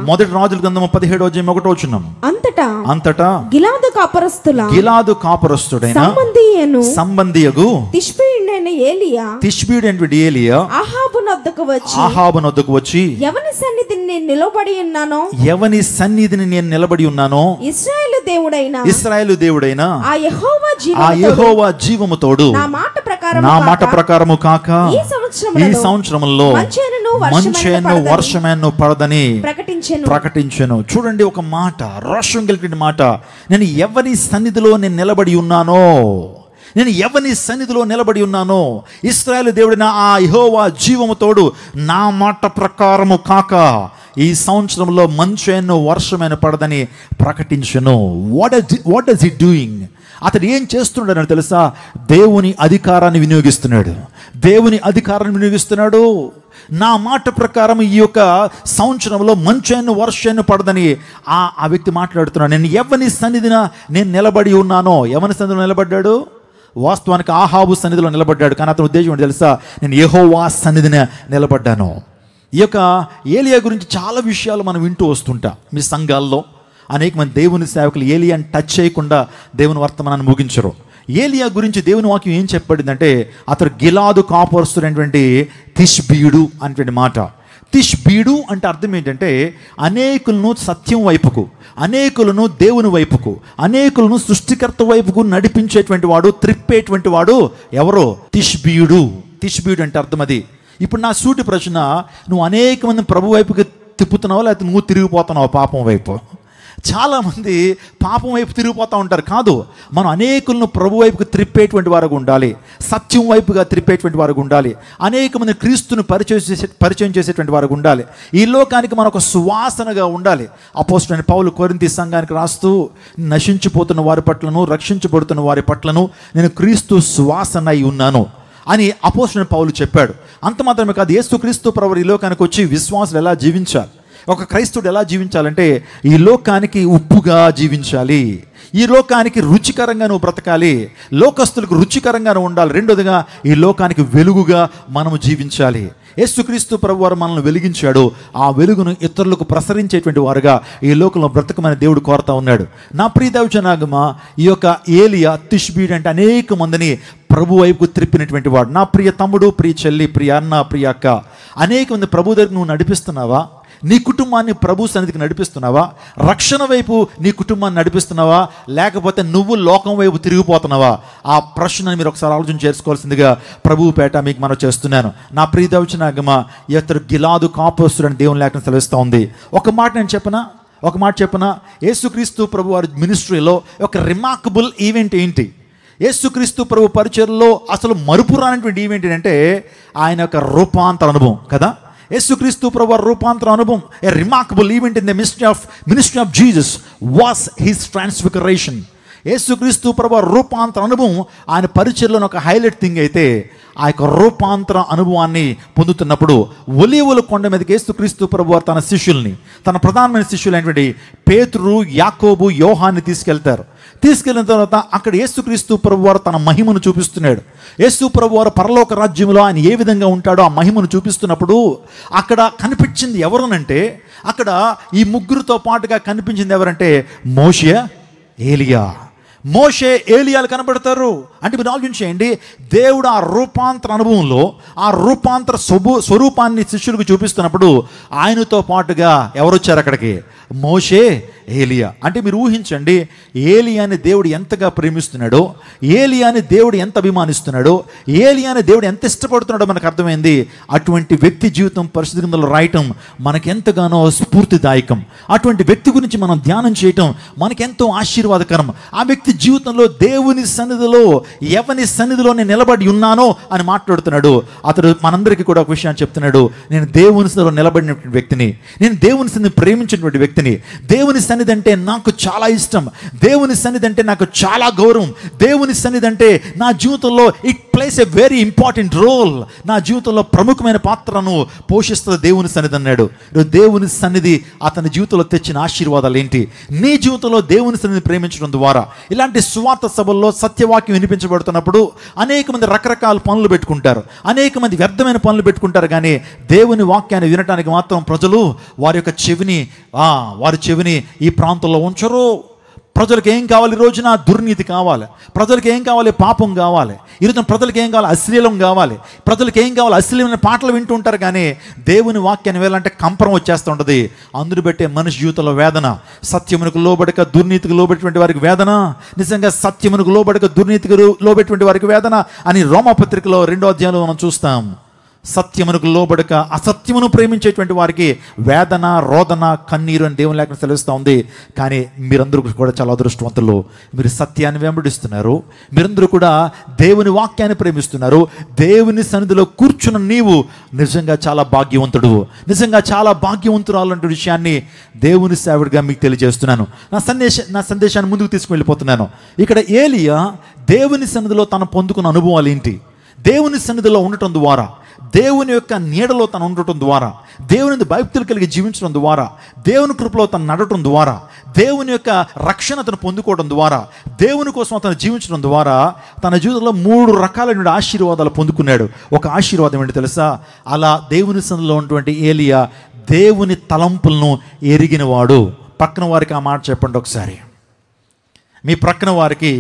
మొదటి రాజుల గ్రంథము 17:1 అంతటా గిలాదు కాపురస్తుడైన సంబంధియగు తిష్బీయుడైన ఏలియా అహాబు నొద్దకు వచ్చి ఎవని సన్నిధిని నేను నిలబడి ఉన్నానో ఇశ్రాయేలు దేవుడైన ఆ యెహోవా జీవము తోడు నా మాట ప్రకారము కాక ఈ సంవత్సరములో మంచెను వర్షమేను పడదని ప్రకటించెను. చూడండి, ఒక మాట, రోషం కలిగిన మాట. నేను ఎవరి సన్నిధిలో నిలబడి ఉన్నానో ఇశ్రాయేలు దేవుడైన ఆ యెహోవా జీవము తోడు నా మాట ప్రకారము కాక ఈ సంవత్సరంలో మంచెను వర్షమైన పడదని ప్రకటించెను. What does he doing? అతడు ఏం చేస్తున్నాడని తెలుసా? దేవుని అధికారాన్ని వినియోగిస్తున్నాడు. నా మాట ప్రకారం ఈ యొక్క సంవత్సరంలో మంచెను వర్షాన్ని పడదని ఆ వ్యక్తి మాట్లాడుతున్నాడు. నేను ఎవరి సన్నిధిన నిలబడి ఉన్నానో. ఎవరి సన్నిధిలో నిలబడ్డాడు? వాస్తవానికి ఆహాబు సన్నిధిలో నిలబడ్డాడు. కానీ అతని ఉద్దేశం ఏంటి తెలుసా? నేను యెహోవా సన్నిధిన నిలబడ్డాను. ఈ యొక్క ఏలియా గురించి చాలా విషయాలు మనం వింటూ వస్తుంటాం. మీ సంఘాల్లో అనేక మంది దేవుని సేవకులు ఏలియాని టచ్ చేయకుండా దేవుని వర్తమానాన్ని ముగించరు. ఏలియా గురించి దేవుని వాక్యం ఏం చెప్పబడిందంటే, అతడు గిలాదు కాపురస్తుడైనటువంటి తిష్బీయుడు అనేటువంటి మాట. తిష్బీయుడు అంటే అర్థం ఏంటంటే, అనేకులను సత్యం వైపుకు, అనేకులను దేవుని వైపుకు, అనేకులను సృష్టికర్త వైపుకు నడిపించేటువంటి వాడు, త్రిప్పేటువంటి వాడు ఎవరో తిష్బీయుడు అంటే అర్థం అది. ఇప్పుడు నా సూటి ప్రశ్న, నువ్వు అనేక మంది ప్రభు వైపుకి తిప్పుతున్నావా, లేకపోతే నువ్వు తిరిగిపోతున్నావు పాపం వైపు? చాలామంది పాపం వైపు తిరిగిపోతూ ఉంటారు. కాదు, మనం అనేకులను ప్రభు వైపుకు త్రిప్పేటువంటి వారుగా ఉండాలి, సత్యం వైపుగా త్రిప్పేటువంటి వారుగా ఉండాలి, అనేక మంది క్రీస్తును పరిచయం చేసేటువంటి వారుగా ఉండాలి. ఈ లోకానికి మనం ఒక సువాసనగా ఉండాలి. అపోస్తలుడైన పౌలు కొరింథీ సంఘానికి రాస్తూ, నశించిపోతున్న వారి పట్లను, రక్షించబడుతున్న వారి పట్లను నేను క్రీస్తు సువాసన అయి ఉన్నాను అని అపోస్తలుడైన పౌలు చెప్పాడు. అంత మాత్రమే కాదు, యేసుక్రీస్తు ప్రభువు ఈ లోకానికి వచ్చి విశ్వాసులు ఎలా జీవించాలి, ఒక క్రైస్తవుడు ఎలా జీవించాలంటే, ఈ లోకానికి ఉప్పుగా జీవించాలి, ఈ లోకానికి రుచికరంగా నువ్వు బ్రతకాలి, లోకస్తులకు రుచికరంగా ఉండాలి. రెండోదిగా, ఈ లోకానికి వెలుగుగా మనము జీవించాలి. యేసుక్రీస్తు ప్రభువారు మనల్ని వెలిగించాడు. ఆ వెలుగును ఇతరులకు ప్రసరించేటువంటి వారుగా ఈ లోకంలో బ్రతకమని దేవుడు కోరుతా ఉన్నాడు. నా ప్రియ దైవజనాంగమా, ఈ యొక్క ఏలియా తిష్బీయుడు అంటే అనేక మందిని ప్రభు వైపుకు త్రిప్పినటువంటి వాడు. నా ప్రియ తమ్ముడు, ప్రియ చెల్లి, ప్రియ అన్న, ప్రియ అక్క, అనేక మంది ప్రభు దగ్గరికి నువ్వు నడిపిస్తున్నావా? నీ కుటుంబాన్ని ప్రభు సన్నిధికి నడిపిస్తున్నావా? రక్షణ వైపు నీ కుటుంబాన్ని నడిపిస్తున్నావా, లేకపోతే నువ్వు లోకం వైపు తిరిగిపోతున్నావా? ఆ ప్రశ్నను మీరు ఒకసారి ఆలోచన చేసుకోవాల్సిందిగా ప్రభువు పేట మీకు మనం చేస్తున్నాను. నా ప్రియ దైవజనాంగమా, ఇతడు గిలాదు కాపురస్తుడని దేవుని లేఖనం సెలవిస్తూ ఉంది. ఒక మాట చెప్పనా? యేసుక్రీస్తు ప్రభు వారి మినిస్ట్రీలో ఒక రిమార్కబుల్ ఈవెంట్ ఏంటి? యేసుక్రీస్తు ప్రభు పరిచర్యలో అసలు మరుపురానటువంటి ఈవెంట్ ఏంటంటే ఆయన యొక్క రూపాంతర అనుభవం కదా. యేసుక్రీస్తు ప్రభు రూపాంతర అనుభవం, a remarkable event in the ministry of Jesus was his transfiguration. యేసుక్రీస్తు ప్రభు రూపాంతర అనుభవం ఆయన పరిచర్యలోని ఒక హైలైట్ థింగ్ అయితే, ఆ యొక్క రూపాంతర అనుభవాన్ని పొందుతున్నప్పుడు ఒలీవల కొండ మీదకి యేసుక్రీస్తు ప్రభు తన శిష్యుల్ని, తన ప్రధానమైన శిష్యులైనటువంటి పేతురు, యాకోబు, యోహాన్ని తీసుకెళ్ళిన తర్వాత అక్కడ యేసుక్రీస్తు ప్రభువారు తన మహిమను చూపిస్తున్నాడు. యేసు ప్రభువారు పరలోక రాజ్యంలో ఆయన ఏ విధంగా ఉంటాడో ఆ మహిమను చూపిస్తున్నప్పుడు అక్కడ కనిపించింది ఎవరునంటే, అక్కడ ఈ ముగ్గురితో పాటుగా కనిపించింది ఎవరంటే మోషే, ఏలియాలు కనబడతారు. అంటే మీరు ఆలోచించేయండి, దేవుడు ఆ రూపాంతర అనుభవంలో ఆ రూపాంతర స్వరూపాన్ని శిష్యులకు చూపిస్తున్నప్పుడు ఆయనతో పాటుగా ఎవరు వచ్చారు అక్కడికి? మోషే, ఏలియా. అంటే మీరు ఊహించండి, ఏలియాని దేవుడు ఎంతగా ప్రేమిస్తున్నాడో, ఏలియాని దేవుడు ఎంత అభిమానిస్తున్నాడో, ఏలియాని దేవుడు ఎంత ఇష్టపడుతున్నాడో మనకు అర్థమైంది. అటువంటి వ్యక్తి జీవితం పరిశుద్ధ గ్రంథంలో రాయటం మనకెంతగానో స్ఫూర్తిదాయకం. అటువంటి వ్యక్తి గురించి మనం ధ్యానం చేయటం మనకెంతో ఆశీర్వాదకరం. ఆ వ్యక్తి జీవితంలో దేవుని సన్నిధిలో, ఎవని సన్నిధిలో నేను నిలబడి ఉన్నానో అని మాట్లాడుతున్నాడు. అతడు మనందరికీ కూడా ఒక విషయాన్ని చెప్తున్నాడు, నేను దేవుని సన్నిధిలో నిలబడినటువంటి వ్యక్తిని, నేను దేవుని సన్నిధిని ప్రేమించినటువంటి వ్యక్తిని, దేవుని సన్నిధి అంటే నాకు చాలా ఇష్టం, దేవుని సన్నిధి అంటే నాకు చాలా గౌరవం, దేవుని సన్నిధి అంటే నా జీవితంలో it plays a very important role. నా జీవితంలో ప్రముఖమైన పాత్రను పోషిస్తుంది దేవుని సన్నిధి అన్నాడు. దేవుని సన్నిధి అతని జీవితంలో తెచ్చిన ఆశీర్వాదాలు ఏంటి? నీ జీవితంలో దేవుని సన్నిధిని ప్రేమించడం ద్వారా, ఇలాంటి సువార్త సభల్లో సత్యవాక్యం వినిపించబడుతున్నప్పుడు అనేక మంది రకరకాల పనులు పెట్టుకుంటారు, అనేక మంది వ్యర్థమైన పనులు పెట్టుకుంటారు. కానీ దేవుని వాక్యాన్ని వినటానికి మాత్రం ప్రజలు వారి యొక్క చెవిని ఈ ప్రాంతంలో ఉంచరు. ప్రజలకు ఏం కావాలి? ఈ రోజున దుర్నీతి కావాలి, ప్రజలకు ఏం కావాలి? పాపం కావాలి. ఈరోజున ప్రజలకు ఏం కావాలి? అశ్లీలం కావాలి. ప్రజలకు ఏం కావాలి? అశ్లీలమైన పాటలు వింటూ ఉంటారు. కానీ దేవుని వాక్యాన్ని వెళ్ళాలంటే కంపరం వచ్చేస్తూ ఉంటుంది. అందును బట్టే మనిషి జీవితంలో వేదన. సత్యమునకు లోబడక దుర్నీతికి లోబెట్టినటువంటి వారికి వేదన, నిజంగా సత్యమునకు లోబడక దుర్నీతికి లోబెట్టినటువంటి వారికి వేదన అని రోమాపత్రికలో 2వ అధ్యాయంలో మనం చూస్తాం. సత్యమునకు లోబడక అసత్యమును ప్రేమించేటువంటి వారికి వేదన, రోదన, కన్నీరు అని దేవుని లేఖనం సెలవిస్తూ ఉంది. కానీ మీరందరూ కూడా చాలా అదృష్టవంతులు. మీరు సత్యాన్ని వెంబడిస్తున్నారు, మీరందరూ కూడా దేవుని వాక్యాన్ని ప్రేమిస్తున్నారు. దేవుని సన్నిధిలో కూర్చున్న నీవు నిజంగా చాలా భాగ్యవంతుడు, నిజంగా చాలా భాగ్యవంతురాలు అనే విషయాన్ని దేవుని సేవకుడిగా మీకు తెలియజేస్తున్నాను. నా సందేశాన్ని ముందుకు తీసుకువెళ్ళిపోతున్నాను. ఇక్కడ ఏలియా దేవుని సన్నిధిలో తను పొందుకున్న అనుభవాలు ఏంటి? దేవుని సన్నిధిలో ఉండటం ద్వారా, దేవుని యొక్క నీడలో తను ఉండటం ద్వారా, దేవుని భక్తులు కలిగి జీవించడం ద్వారా, దేవుని కృపలో తను నడటం ద్వారా, దేవుని యొక్క రక్షణ అతను పొందుకోవడం ద్వారా, దేవుని కోసం అతను జీవించడం ద్వారా తన జీవితంలో 3 రకాలైన ఆశీర్వాదాలు పొందుకున్నాడు. ఒక ఆశీర్వాదం ఏంటి తెలుసా? అలా దేవుని సన్నిధిలో ఉన్నటువంటి ఏలియా దేవుని తలంపులను ఎరిగినవాడు. పక్కన వారికి ఆ మాట చెప్పండి ఒకసారి. మీ ప్రక్కన వారికి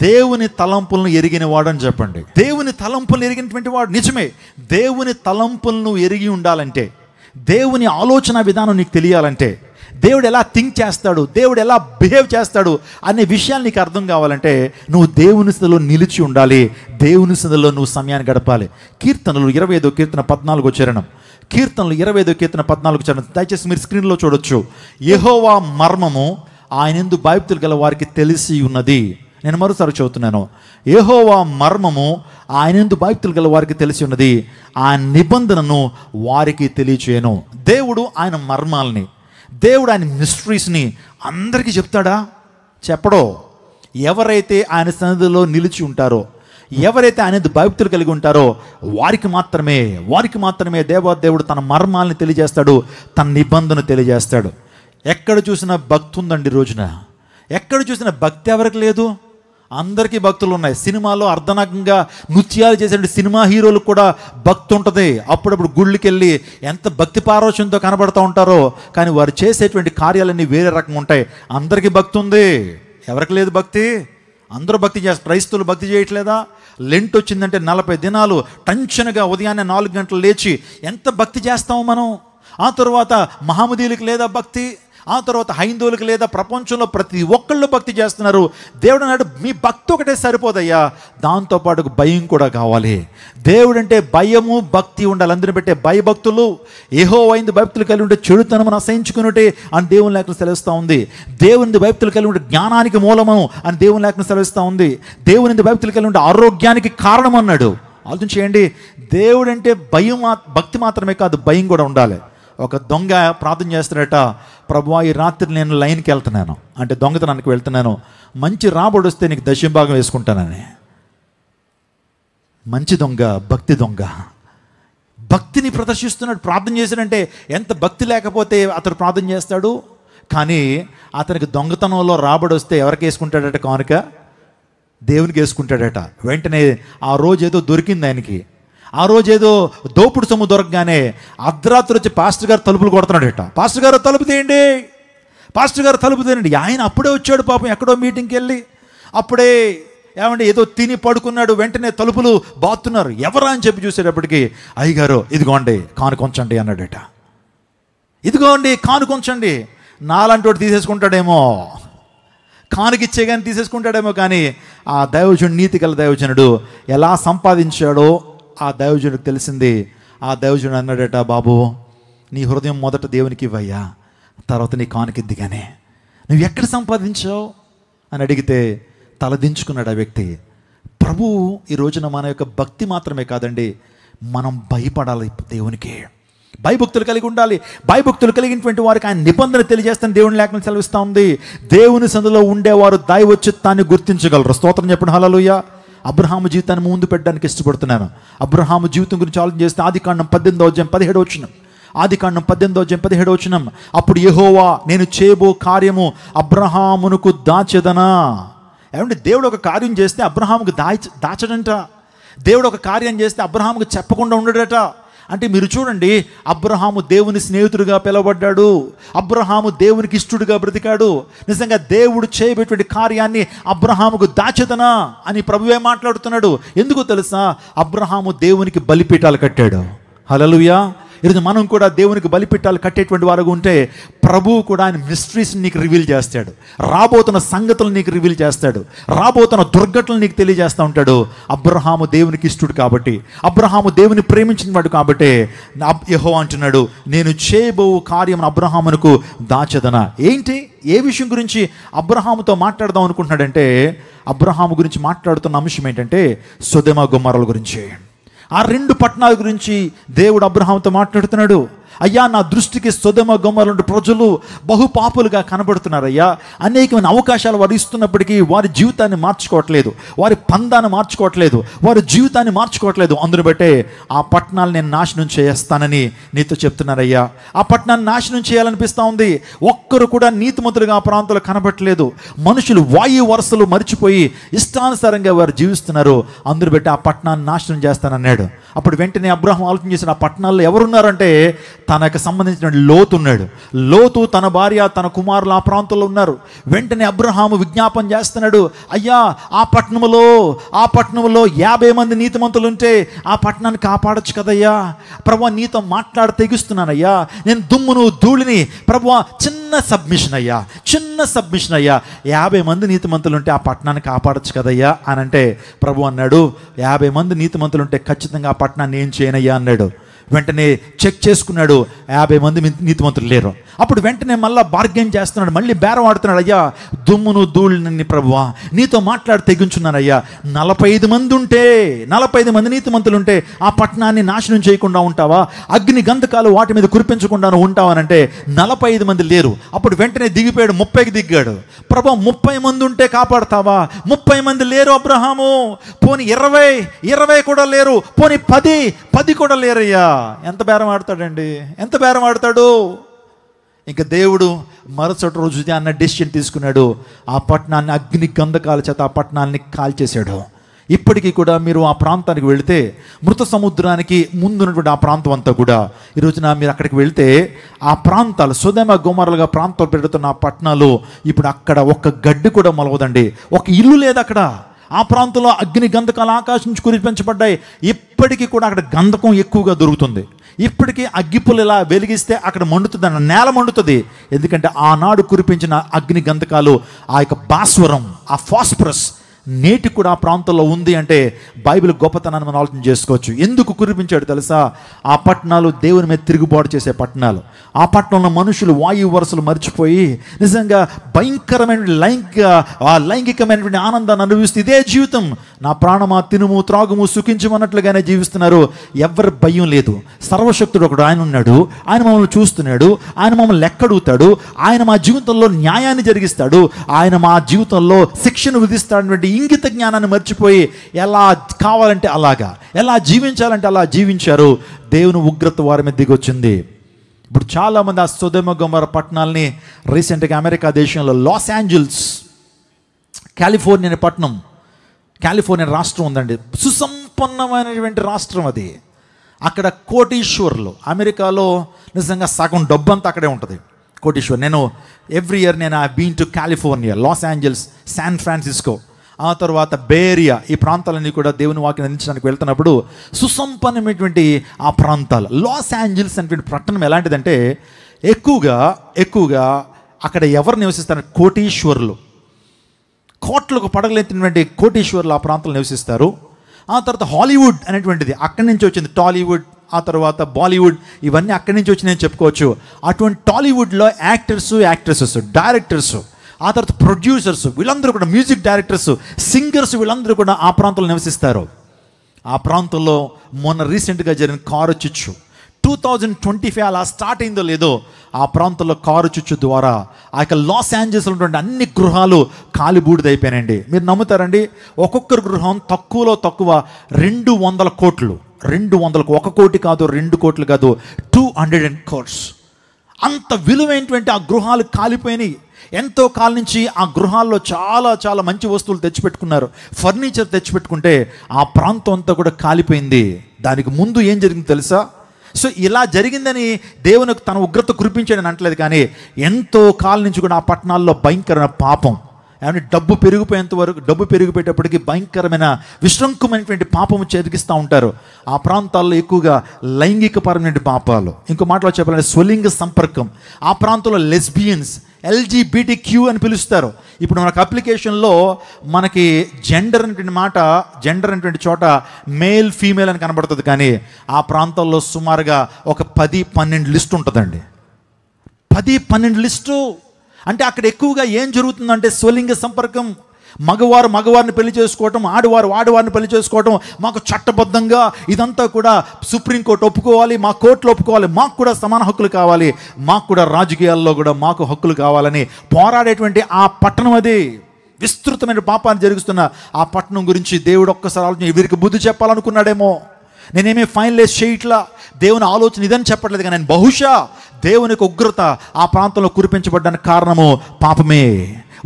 దేవుని తలంపులను ఎరిగిన వాడు అని చెప్పండి. దేవుని తలంపులను ఎరిగినటువంటి వాడు. నిజమే, దేవుని తలంపులను ఎరిగి ఉండాలంటే, దేవుని ఆలోచన విధానం నీకు తెలియాలంటే, దేవుడు ఎలా థింక్ చేస్తాడు, దేవుడు ఎలా బిహేవ్ చేస్తాడు అనే విషయాలు నీకు అర్థం కావాలంటే నువ్వు దేవుని సన్నిధిలో నిలిచి ఉండాలి, దేవుని సన్నిధిలో నువ్వు సమయాన్ని గడపాలి. కీర్తనలు 25వ కీర్తన 14వ చరణం. కీర్తనలు 25వ కీర్తన 14వ చరణం దయచేసి మీరు స్క్రీన్లో చూడొచ్చు. యెహోవా మర్మము ఆయనందు భయభక్తులు గల వారికి తెలిసి ఉన్నది. నేను మరోసారి చదువుతున్నాను. యెహోవా మర్మము ఆయనందు భయభక్తులు గల వారికి తెలిసి ఉన్నది, ఆయన నిబంధనను వారికి తెలియచేయను. దేవుడు ఆయన మర్మాలని, దేవుడు ఆయన మిస్టరీస్ని అందరికీ చెప్తాడా? చెప్పడో. ఎవరైతే ఆయన సన్నిధిలో నిలిచి ఉంటారో, ఎవరైతే ఆయన భయభక్తులు కలిగి ఉంటారో వారికి మాత్రమే దేవుడు తన మర్మాలని తెలియజేస్తాడు, తన నిబంధన తెలియజేస్తాడు. ఎక్కడ చూసినా భక్తి ఉందండి రోజున. ఎక్కడ చూసినా భక్తి ఎవరికి లేదు? అందరికీ భక్తులు ఉన్నాయి. సినిమాలో అర్ధనగ్నంగా నృత్యాలు చేసే సినిమా హీరోలకు కూడా భక్తి ఉంటుంది. అప్పుడప్పుడు గుళ్ళకి వెళ్ళి ఎంత భక్తి పారవశ్యంతో కనబడుతూ ఉంటారో, కానీ వారు చేసేటువంటి కార్యాలన్నీ వేరే రకంగా ఉంటాయి. అందరికీ భక్తి ఉంది, ఎవరికి లేదు భక్తి? అందరూ భక్తి చేస్తారు. క్రైస్తవులు భక్తి చేయట్లేదా? లెంట్ వచ్చిందంటే 40 దినాలు టెన్షన్గా ఉదయాన్నే 4 గంటలు లేచి ఎంత భక్తి చేస్తాము మనం. ఆ తర్వాత మహమ్మదీయులకు లేదా భక్తి, ఆ తర్వాత హైందవులకు లేదా, ప్రపంచంలో ప్రతి ఒక్కళ్ళు భక్తి చేస్తున్నారు. దేవుడు అన్నాడు మీ భక్తి ఒకటే సరిపోదయ్యా, దాంతోపాటు భయం కూడా కావాలి. దేవుడు అంటే భయము భక్తి ఉండాలి. అందరిని పెట్టే భయభక్తులు, యెహోవాయందు భయభక్తులు కలిగి ఉంటే చెడుతనమును అసహించుకున్నట్టే అని దేవుని లేఖనం సెలవిస్తూ ఉంది. దేవుని భయభక్తులు కలిగి ఉంటే జ్ఞానానికి మూలము అని దేవుని లేఖనం సెలవిస్తూ ఉంది. దేవుని భయభక్తులు కలిగి ఉంటే ఆరోగ్యానికి కారణం అన్నాడు. ఆలోచన చేయండి. దేవుడు అంటే భక్తి మాత్రమే కాదు, భయం కూడా ఉండాలి. ఒక దొంగ ప్రార్థన చేస్తాడట, ప్రభువా ఈ రాత్రి నేను లైన్కి వెళ్తున్నాను, అంటే దొంగతనానికి వెళ్తున్నాను, మంచి రాబడి వస్తే నీకు దశంభాగం వేసుకుంటానని. మంచి దొంగ, భక్తి దొంగ, భక్తిని ప్రదర్శిస్తున్నాడు. ప్రార్థన చేశాడంటే ఎంత భక్తి లేకపోతే అతడు ప్రార్థన చేస్తాడు. కానీ అతనికి దొంగతనంలో రాబడి వస్తే ఎవరికి వేసుకుంటాడట కానుక? దేవునికి వేసుకుంటాడట. వెంటనే ఆ రోజు ఏదో దొరికింది ఆయనకి. ఆ రోజు ఏదో దోపుడు సొమ్ము దొరకగానే అర్ధరాత్రి వచ్చి పాస్టర్ గారు తలుపులు కొడుతున్నాడట. పాస్టర్ గారు తలుపు తీయండి, పాస్టర్ గారు తలుపు తీయండి. ఆయన అప్పుడే వచ్చాడు పాపం, ఎక్కడో మీటింగ్కి వెళ్ళి అప్పుడే ఏమంటే ఏదో తిని పడుకున్నాడు. వెంటనే తలుపులు బాతున్నారు. ఎవరా అని చెప్పి చూసేటప్పటికి అయ్యగారు ఇదిగోండి కానుకొంచండి అన్నాడట. ఇదిగోండి కానుకొంచండి. నాలాంటి వాడు తీసేసుకుంటాడేమో, కానుకిచ్చే కానీ తీసేసుకుంటాడేమో. కానీ ఆ దైవజనుడు, నీతి గల దైవజనుడు ఎలా సంపాదించాడో ఆ దైవజనుడికి తెలిసింది. ఆ దైవజనుడు అన్నాడట, బాబు నీ హృదయం మొదట దేవునికి ఇవ్వయ్యా, తర్వాత నీ కానుకిద్దిగానే. నువ్వు ఎక్కడ సంపాదించావు అని అడిగితే తలదించుకున్నాడు ఆ వ్యక్తి. ప్రభువు ఈ రోజున మన యొక్క భక్తి మాత్రమే కాదండి, మనం భయపడాలి దేవునికి. భయభక్తులు కలిగి ఉండాలి. భయభక్తులు కలిగినటువంటి వారికి ఆయన నిబంధన తెలియజేస్తాను దేవుని లేఖనం సెలవిస్తూ ఉంది. దేవుని సన్నిధిలో ఉండేవారు దైవ చిత్తాన్ని గుర్తించగలరు. స్తోత్రం చెప్పండి హల్లెలూయా. అబ్రహాము జీవితాన్ని ముందు పెట్టడానికి ఇష్టపడుతున్నాను. అబ్రహాము జీవితం గురించి ఆలోచన చేస్తే ఆదికాండం 18:17 ఆదికాండం 18:17 అప్పుడు యెహోవా నేను చేయబో కార్యము అబ్రహామునకు దాచెదనా. ఏమంటే దేవుడు ఒక కార్యం చేస్తే అబ్రహాముకు దాచడంట. దేవుడు ఒక కార్యం చేస్తే అబ్రహాముకు చెప్పకుండా ఉండడట. అంటే మీరు చూడండి, అబ్రహాము దేవుని స్నేహితుడిగా పిలువబడ్డాడు. అబ్రహాము దేవునికి ఇష్టడుగా బ్రతికాడు. నిజంగా దేవుడు చేయబెట్టే కార్యాన్ని అబ్రహాముకు దాచెదనా అని ప్రభువే మాట్లాడుతున్నాడు. ఎందుకో తెలుసా? అబ్రహాము దేవునికి బలిపీఠాలు కట్టాడు. హల్లెలూయా. ఈరోజు మనం కూడా దేవునికి బలిపీఠాలు కట్టేటువంటి వారుగా ఉంటే ప్రభువు కూడా ఆయన మిస్టరీస్ నీకు రివీల్ చేస్తాడు. రాబోతున్న సంగతులు నీకు రివీల్ చేస్తాడు. రాబోతున్న దుర్ఘటనలు నీకు తెలియజేస్తూ ఉంటాడు. అబ్రహాము దేవునికి ఇష్టడు కాబట్టి, అబ్రహాము దేవుని ప్రేమించిన వాడు కాబట్టి యెహోవా అంటున్నాడు, నేను చేయబో కార్యం అబ్రహామునకు దాచెదనా. ఏంటి, ఏ విషయం గురించి అబ్రహాముతో మాట్లాడదాం అనుకుంటున్నాడంటే, అబ్రహాము గురించి మాట్లాడుతున్న అంశం ఏంటంటే సొదొమ గొమొర్రాల గురించి. ఆ 2 పట్టణాల గురించి దేవుడు అబ్రహాముతో మాట్లాడుతున్నాడు. అయ్యా, నా దృష్టికి సొదొమ గొమొర్రా ప్రజలు బహుపాపులుగా కనబడుతున్నారయ్యా. అనేకమైన అవకాశాలు వారు ఇస్తున్నప్పటికీ వారి జీవితాన్ని మార్చుకోవట్లేదు, వారి పందాన్ని మార్చుకోవట్లేదు, వారి జీవితాన్ని మార్చుకోవట్లేదు. అందును బట్టే ఆ పట్టణాలు నేను నాశనం చేస్తానని నీతో చెప్తున్నారయ్యా. ఆ పట్టణాన్ని నాశనం చేయాలనిపిస్తూ ఉంది. ఒక్కరు కూడా నీతిమంతులుగా ఆ ప్రాంతంలో కనబడట్లేదు. మనుషులు వాయు వరుసలు మరిచిపోయి ఇష్టానుసారంగా వారు జీవిస్తున్నారు. అందును బట్టి ఆ పట్టణాన్ని నాశనం చేస్తానన్నాడు. అప్పుడు వెంటనే అబ్రహాం ఆలోచన చేసిన, ఆ పట్టణాల్లో ఎవరున్నారంటే తనకు సంబంధించిన లోతు ఉన్నాడు. లోతు, తన భార్య, తన కుమారులు ఆ ప్రాంతంలో ఉన్నారు. వెంటనే అబ్రహాము విజ్ఞాపన చేస్తున్నాడు, అయ్యా ఆ పట్టణంలో 50 మంది నీతిమంతులు ఉంటే ఆ పట్టణాన్ని కాపాడొచ్చు కదయ్యా. ప్రభువా, నీతో మాట్లాడి తెగిస్తున్నానయ్యా. నేను దుమ్మును ధూళిని, ప్రభువా చిన్న సబ్మిషన్ అయ్యా, 50 మంది నీతిమంతులు ఉంటే ఆ పట్టణాన్ని కాపాడొచ్చు కదయ్యా అని అంటే ప్రభు అన్నాడు, 50 మంది నీతిమంతులు ఉంటే ఖచ్చితంగా ఆ పట్టణాన్ని ఏం చేయనయ్యా అన్నాడు. వెంటనే చెక్ చేసుకున్నాడు, 50 మంది నీతిమంతులు లేరు. అప్పుడు వెంటనే మళ్ళీ బార్గెన్ చేస్తున్నాడు, మళ్ళీ బేరం ఆడుతున్నాడు. అయ్యా దుమ్మును ధూళిని ప్రభువా నీతో మాట్లాడి తెగించున్నానయ్యా. 45 మంది ఉంటే, 45 మంది నీతిమంతులు ఉంటే ఆ పట్టణాన్ని నాశనం చేయకుండా ఉంటావా? అగ్ని గంధకాలు వాటి మీద కురిపించకుండా ఉంటావనంటే 45 మంది లేరు. అప్పుడు వెంటనే దిగిపోయాడు, 30కి దిగాడు. ప్రభు 30 మంది ఉంటే కాపాడతావా? 30 మంది లేరు అబ్రహాము. పోనీ 20 కూడా లేరు. పోనీ 10 కూడా లేరయ్యా. ఎంత బేరం ఆడతాడండి, ఎంత బేరం ఆడతాడు? ఇంకా దేవుడు మరుసటి రోజు అన్న డెసిషన్ తీసుకున్నాడు. ఆ పట్టణాన్ని అగ్ని గంధకాల చేత ఆ పట్టణాన్ని కాల్చేశాడు. ఇప్పటికీ కూడా మీరు ఆ ప్రాంతానికి వెళితే, మృత సముద్రానికి ముందున్నటువంటి ఆ ప్రాంతం అంతా కూడా ఈరోజున మీరు అక్కడికి వెళితే ఆ ప్రాంతాలు సొదొమ గొమొర్రాలుగా ప్రాంతాలు పెడుతున్న ఆ పట్టణాలు ఇప్పుడు అక్కడ ఒక్క గడ్డి కూడా మొలవదండి, ఒక ఇల్లు లేదు అక్కడ. ఆ ప్రాంతంలో అగ్ని గంధకాలు ఆకాశం నుంచి కురిపించబడ్డాయి. ఇప్పటికీ కూడా అక్కడ గంధకం ఎక్కువగా దొరుకుతుంది. ఇప్పటికీ అగ్గిపులు ఇలా వెలిగిస్తే అక్కడ మండుతుంది, నేల మండుతుంది. ఎందుకంటే ఆనాడు కురిపించిన అగ్ని గంధకాలు, ఆ యొక్క భాస్వరం, ఆ ఫాస్ఫరస్ నేటి కూడా ఆ ప్రాంతంలో ఉంది. అంటే బైబిల్ గొప్పతనాన్ని మనం ఆలోచన చేసుకోవచ్చు. ఎందుకు కురిపించాడు తెలుసా? ఆ పట్టణాలు దేవుని మీద తిరుగుబాటు చేసే పట్టణాలు. ఆ పట్టణంలో మనుషులు వాయు వరుసలు మర్చిపోయి నిజంగా భయంకరమైన లైంగికమైనటువంటి ఆనందాన్ని అనుభవిస్తూ ఇదే జీవితం, నా ప్రాణమా తినుము త్రాగుము సుఖించమన్నట్లుగానే జీవిస్తున్నారు. ఎవరి భయం లేదు. సర్వశక్తుడు ఒకడు ఆయన ఉన్నాడు, ఆయన మమ్మల్ని చూస్తున్నాడు, ఆయన మమ్మల్ని లెక్కడుగుతాడు, ఆయన మా జీవితంలో న్యాయాన్ని జరిగిస్తాడు, ఆయన మా జీవితంలో శిక్షను విధిస్తాడటువంటి ఇంగిత జ్ఞానాన్ని మర్చిపోయి ఎలా కావాలంటే అలాగా, ఎలా జీవించాలంటే అలా జీవించారు. దేవుని ఉగ్రత వారి మీద దిగొచ్చింది. ఇప్పుడు చాలామంది ఆ సొదొమ గొమొర్రా పట్టణాలని రీసెంట్గా అమెరికా దేశంలో లాస్ ఏంజల్స్, కాలిఫోర్నియా అనే పట్టణం, కాలిఫోర్నియా రాష్ట్రం ఉందండి. సుసంపన్నమైనటువంటి రాష్ట్రం అది. అక్కడ కోటీశ్వర్లు, అమెరికాలో నిజంగా సగం డబ్బంతా అక్కడే ఉంటుంది, కోటీశ్వర్. నేను every year I been to California, Los Angeles, San Francisco, ఆ తర్వాత బే ఏరియా, ఈ ప్రాంతాలన్నీ కూడా దేవుని వాక్యం అందించడానికి వెళ్తున్నప్పుడు సుసంపన్నమైనటువంటి ఆ ప్రాంతాలు. లాస్ ఏంజల్స్ అనేటువంటి పట్టణం ఎలాంటిదంటే ఎక్కువగా అక్కడ ఎవరు నివసిస్తారు? కోటీశ్వరులు, కోట్లకు పడగలెత్తినటువంటి కోటీశ్వరులు ఆ ప్రాంతంలో నివసిస్తారు. ఆ తర్వాత హాలీవుడ్ అనేటువంటిది అక్కడి నుంచి వచ్చింది, టాలీవుడ్, ఆ తర్వాత బాలీవుడ్, ఇవన్నీ అక్కడి నుంచి వచ్చి నేను చెప్పుకోవచ్చు. అటువంటి టాలీవుడ్లో యాక్టర్స్, యాక్ట్రెసెస్, డైరెక్టర్స్, ఆ తర్వాత ప్రొడ్యూసర్స్, వీళ్ళందరూ కూడా మ్యూజిక్ డైరెక్టర్స్, సింగర్స్, వీళ్ళందరూ కూడా ఆ ప్రాంతంలో నివసిస్తారు. ఆ ప్రాంతంలో మొన్న రీసెంట్గా జరిగిన కారు చిచ్చు, 2025 అలా స్టార్ట్ అయిందో లేదో, ఆ ప్రాంతంలో కారు చుచ్చు ద్వారా ఆ యొక్క లాస్ ఏంజల్స్లో ఉన్నటువంటి అన్ని గృహాలు కాలిబూడిదైపోయానండి. మీరు నమ్ముతారండి, ఒక్కొక్కరి గృహం తక్కువలో తక్కువ 200 కోట్లు, 200, 1 కోటి కాదు, 2 కోట్లు కాదు, 200 crores. అంత విలువైనటువంటి ఆ గృహాలు కాలిపోయినాయి. ఎంతో కాలం నుంచి ఆ గృహాల్లో చాలా చాలా మంచి వస్తువులు తెచ్చిపెట్టుకున్నారు, ఫర్నిచర్ తెచ్చిపెట్టుకుంటే ఆ ప్రాంతం అంతా కూడా కాలిపోయింది. దానికి ముందు ఏం జరిగింది తెలుసా? సో ఇలా జరిగిందని దేవునికి తన ఉగ్రత కురిపించాడని అంటలేదు, కానీ ఎంతో కాలం నుంచి కూడా ఆ పట్టణాల్లో భయంకరమైన పాపం, ఏమంటే డబ్బు పెరిగిపోయేటప్పటికి భయంకరమైన విశృంఖమైనటువంటి పాపము జరిగిస్తూ ఉంటారు. ఆ ప్రాంతాల్లో ఎక్కువగా లైంగికపరమైన పాపాలు, ఇంకో మాటలో చెప్పాలంటే స్వలింగ సంపర్కం. ఆ ప్రాంతంలో లెస్బియన్స్, LGBTQ అని పిలుస్తారు. ఇప్పుడు మనకు అప్లికేషన్లో మనకి జెండర్ అనేటువంటి చోట మేల్ ఫీమేల్ అని కనబడుతుంది, కానీ ఆ ప్రాంతాల్లో సుమారుగా ఒక 10-12 లిస్టు ఉంటుందండి. 10-12 లిస్టు అంటే అక్కడ ఎక్కువగా ఏం జరుగుతుందంటే స్వలింగ సంపర్కం. మగవారిని పెళ్లి చేసుకోవటం, ఆడవారిని పెళ్లి చేసుకోవటం, మాకు చట్టబద్ధంగా ఇదంతా కూడా సుప్రీంకోర్టు ఒప్పుకోవాలి, మా కోర్టులో ఒప్పుకోవాలి, మాకు కూడా సమాన హక్కులు కావాలి, మాకు కూడా రాజకీయాల్లో కూడా మాకు హక్కులు కావాలని పోరాడేటువంటి ఆ పట్టణం అది. విస్తృతమైన పాపాన్ని జరిగిస్తున్న ఆ పట్టణం గురించి దేవుడు ఒక్కసారి ఆలోచన, వీరికి బుద్ధి చెప్పాలనుకున్నాడేమో. నేనేమీ ఫైనలైజ్ చేయట్లా, దేవుని ఆలోచన ఇదని చెప్పట్లేదు, కానీ నేను బహుశా దేవునికి ఉగ్రత ఆ ప్రాంతంలో కురిపించబడ్డానికి కారణము పాపమే.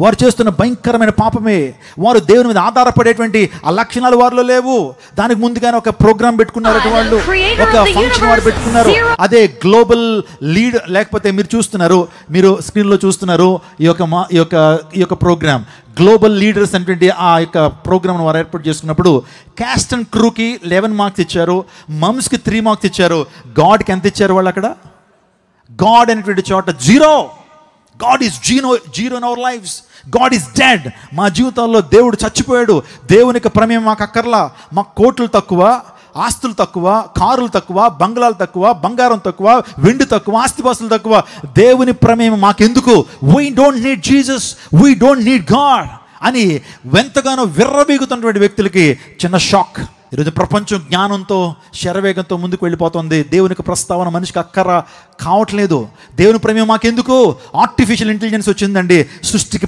వారు చేస్తున్న భయంకరమైన పాపమే. వారు దేవుని మీద ఆధారపడేటువంటి ఆ లక్షణాలు వారిలో లేవు. దానికి ముందుగానే ఒక ప్రోగ్రామ్ పెట్టుకున్నారు, వాళ్ళు ఒక ఫంక్షన్ వారు పెట్టుకున్నారు. అదే గ్లోబల్ లీడ్, లేకపోతే మీరు స్క్రీన్లో చూస్తున్నారు ఈ యొక్క ప్రోగ్రామ్ గ్లోబల్ లీడర్స్ అనేటువంటి ఆ యొక్క ప్రోగ్రామ్ను వారు ఏర్పాటు చేసుకున్నప్పుడు క్యాస్ట్ అండ్ క్రూకి 11 మార్క్స్ ఇచ్చారు, మమ్స్కి 3 మార్క్స్ ఇచ్చారు. గాడ్కి ఎంత ఇచ్చారు వాళ్ళు అక్కడ? గాడ్ అనేటువంటి చోట 0. God is zero in our lives. God is dead. మా జీవితాల్లో దేవుడు చచ్చిపోయాడు. దేవునికి ప్రమేయం మాకు అక్కర్లా. మాకు కోట్లు తక్కువ, ఆస్తులు తక్కువ, కారులు తక్కువ, బంగ్లాలు తక్కువ, బంగారం తక్కువ, వెండి తక్కువ, ఆస్తిపాస్తులు తక్కువ. దేవుని ప్రమేయం మాకెందుకు? We don't need Jesus. We don't need God అని ఎంతగానో విర్రవీగుతున్నటువంటి వ్యక్తులకి చిన్న షాక్. ఈరోజు ప్రపంచం జ్ఞానంతో శరవేగంతో ముందుకు వెళ్ళిపోతుంది. దేవునికి ప్రస్తావన మనిషికి అక్కర కావట్లేదు. దేవుని ప్రమేయం మాకెందుకు? ఆర్టిఫిషియల్ ఇంటెలిజెన్స్ వచ్చిందండి,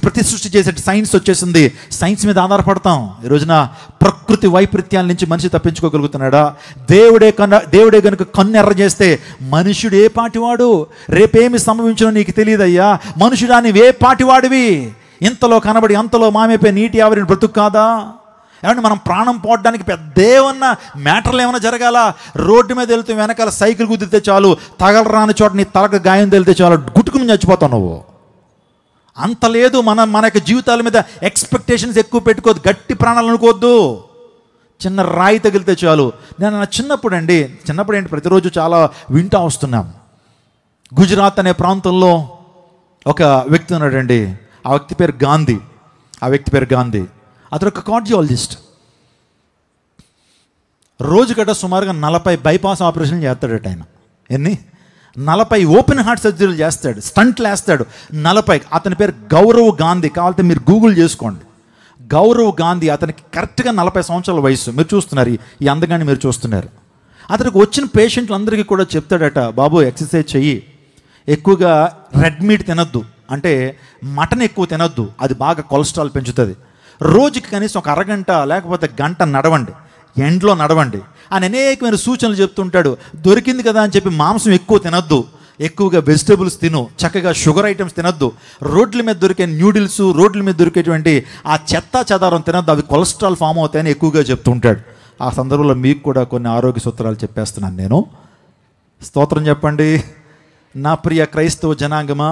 ప్రతి సృష్టి చేసే సైన్స్ వచ్చేసింది. సైన్స్ మీద ఆధారపడతాం. ఈ రోజున ప్రకృతి వైపరీత్యాల నుంచి మనిషి తప్పించుకోగలుగుతున్నాడా? దేవుడే కనుక కన్ను ఎర్ర చేస్తే మనుషుడు ఏ పాటివాడు? రేపేమి సంభవించినో నీకు తెలియదయ్యా. మనుషుడా నీవే పాటివాడివి? ఇంతలో కనబడి అంతలో మామైపోయి నీటి ఆవిరిని బ్రతుకు కాదా? ఏమంటే మనం ప్రాణం పోవడానికి పెద్దేమన్నా మ్యాటర్లు ఏమైనా జరగాల? రోడ్డు మీద వెళ్తే వెనకాల సైకిల్ గుద్దితే చాలు, తగలరాని చోట నీ తలకు గాయం తేలితే చాలు, గుట్టుకుని చచ్చిపోతావు నువ్వు. అంత లేదు. మన యొక్క జీవితాల మీద ఎక్స్పెక్టేషన్స్ ఎక్కువ పెట్టుకోవద్దు, గట్టి ప్రాణాలు అనుకోవద్దు. చిన్న రాయి తగిలితే చాలు. నేను చిన్నప్పుడు ఏంటి ప్రతిరోజు చాలా వింటూ వస్తున్నాం. గుజరాత్ అనే ప్రాంతంలో ఒక వ్యక్తి ఉన్నాడండి. ఆ వ్యక్తి పేరు గాంధీ. అతను ఒక కార్డియాలజిస్ట్. రోజుగట సుమారుగా 40 బైపాస్ ఆపరేషన్లు చేస్తాడట ఆయన. 40 ఓపెన్ హార్ట్ సర్జరీలు చేస్తాడు, స్టంట్లు వేస్తాడు. 40. అతని పేరు గౌరవ్ గాంధీ. కావాలంటే మీరు గూగుల్ చేసుకోండి. గౌరవ్ గాంధీ. అతనికి కరెక్ట్గా 40 సంవత్సరాల వయసు. మీరు చూస్తున్నారు, ఈ అందగాన్ని మీరు చూస్తున్నారు. అతనికి వచ్చిన పేషెంట్లందరికీ కూడా చెప్తాడట, బాబు ఎక్సర్సైజ్ చెయ్యి, ఎక్కువగా రెడ్ మీట్ తినొద్దు, అంటే మటన్ ఎక్కువ తినొద్దు, అది బాగా కొలెస్ట్రాల్ పెంచుతుంది. రోజుకి కనీసం ఒక అరగంట లేకపోతే గంట నడవండి, ఎండ్లో నడవండి అని అనేకమైన సూచనలు చెప్తుంటాడు. దొరికింది కదా అని చెప్పి మాంసం ఎక్కువ తినొద్దు, ఎక్కువగా వెజిటేబుల్స్ తిను, చక్కగా షుగర్ ఐటమ్స్ తినొద్దు, రోడ్ల మీద దొరికే న్యూడిల్స్, రోడ్ల మీద దొరికేటువంటి ఆ చెత్త చెదారం తినొద్దు, అవి కొలెస్ట్రాల్ ఫామ్ అవుతాయని ఎక్కువగా చెప్తుంటాడు. ఆ సందర్భంలో మీకు కూడా కొన్ని ఆరోగ్య సూత్రాలు చెప్పేస్తున్నాను నేను. స్తోత్రం చెప్పండి. నా ప్రియ క్రైస్తవ జనాంగమా,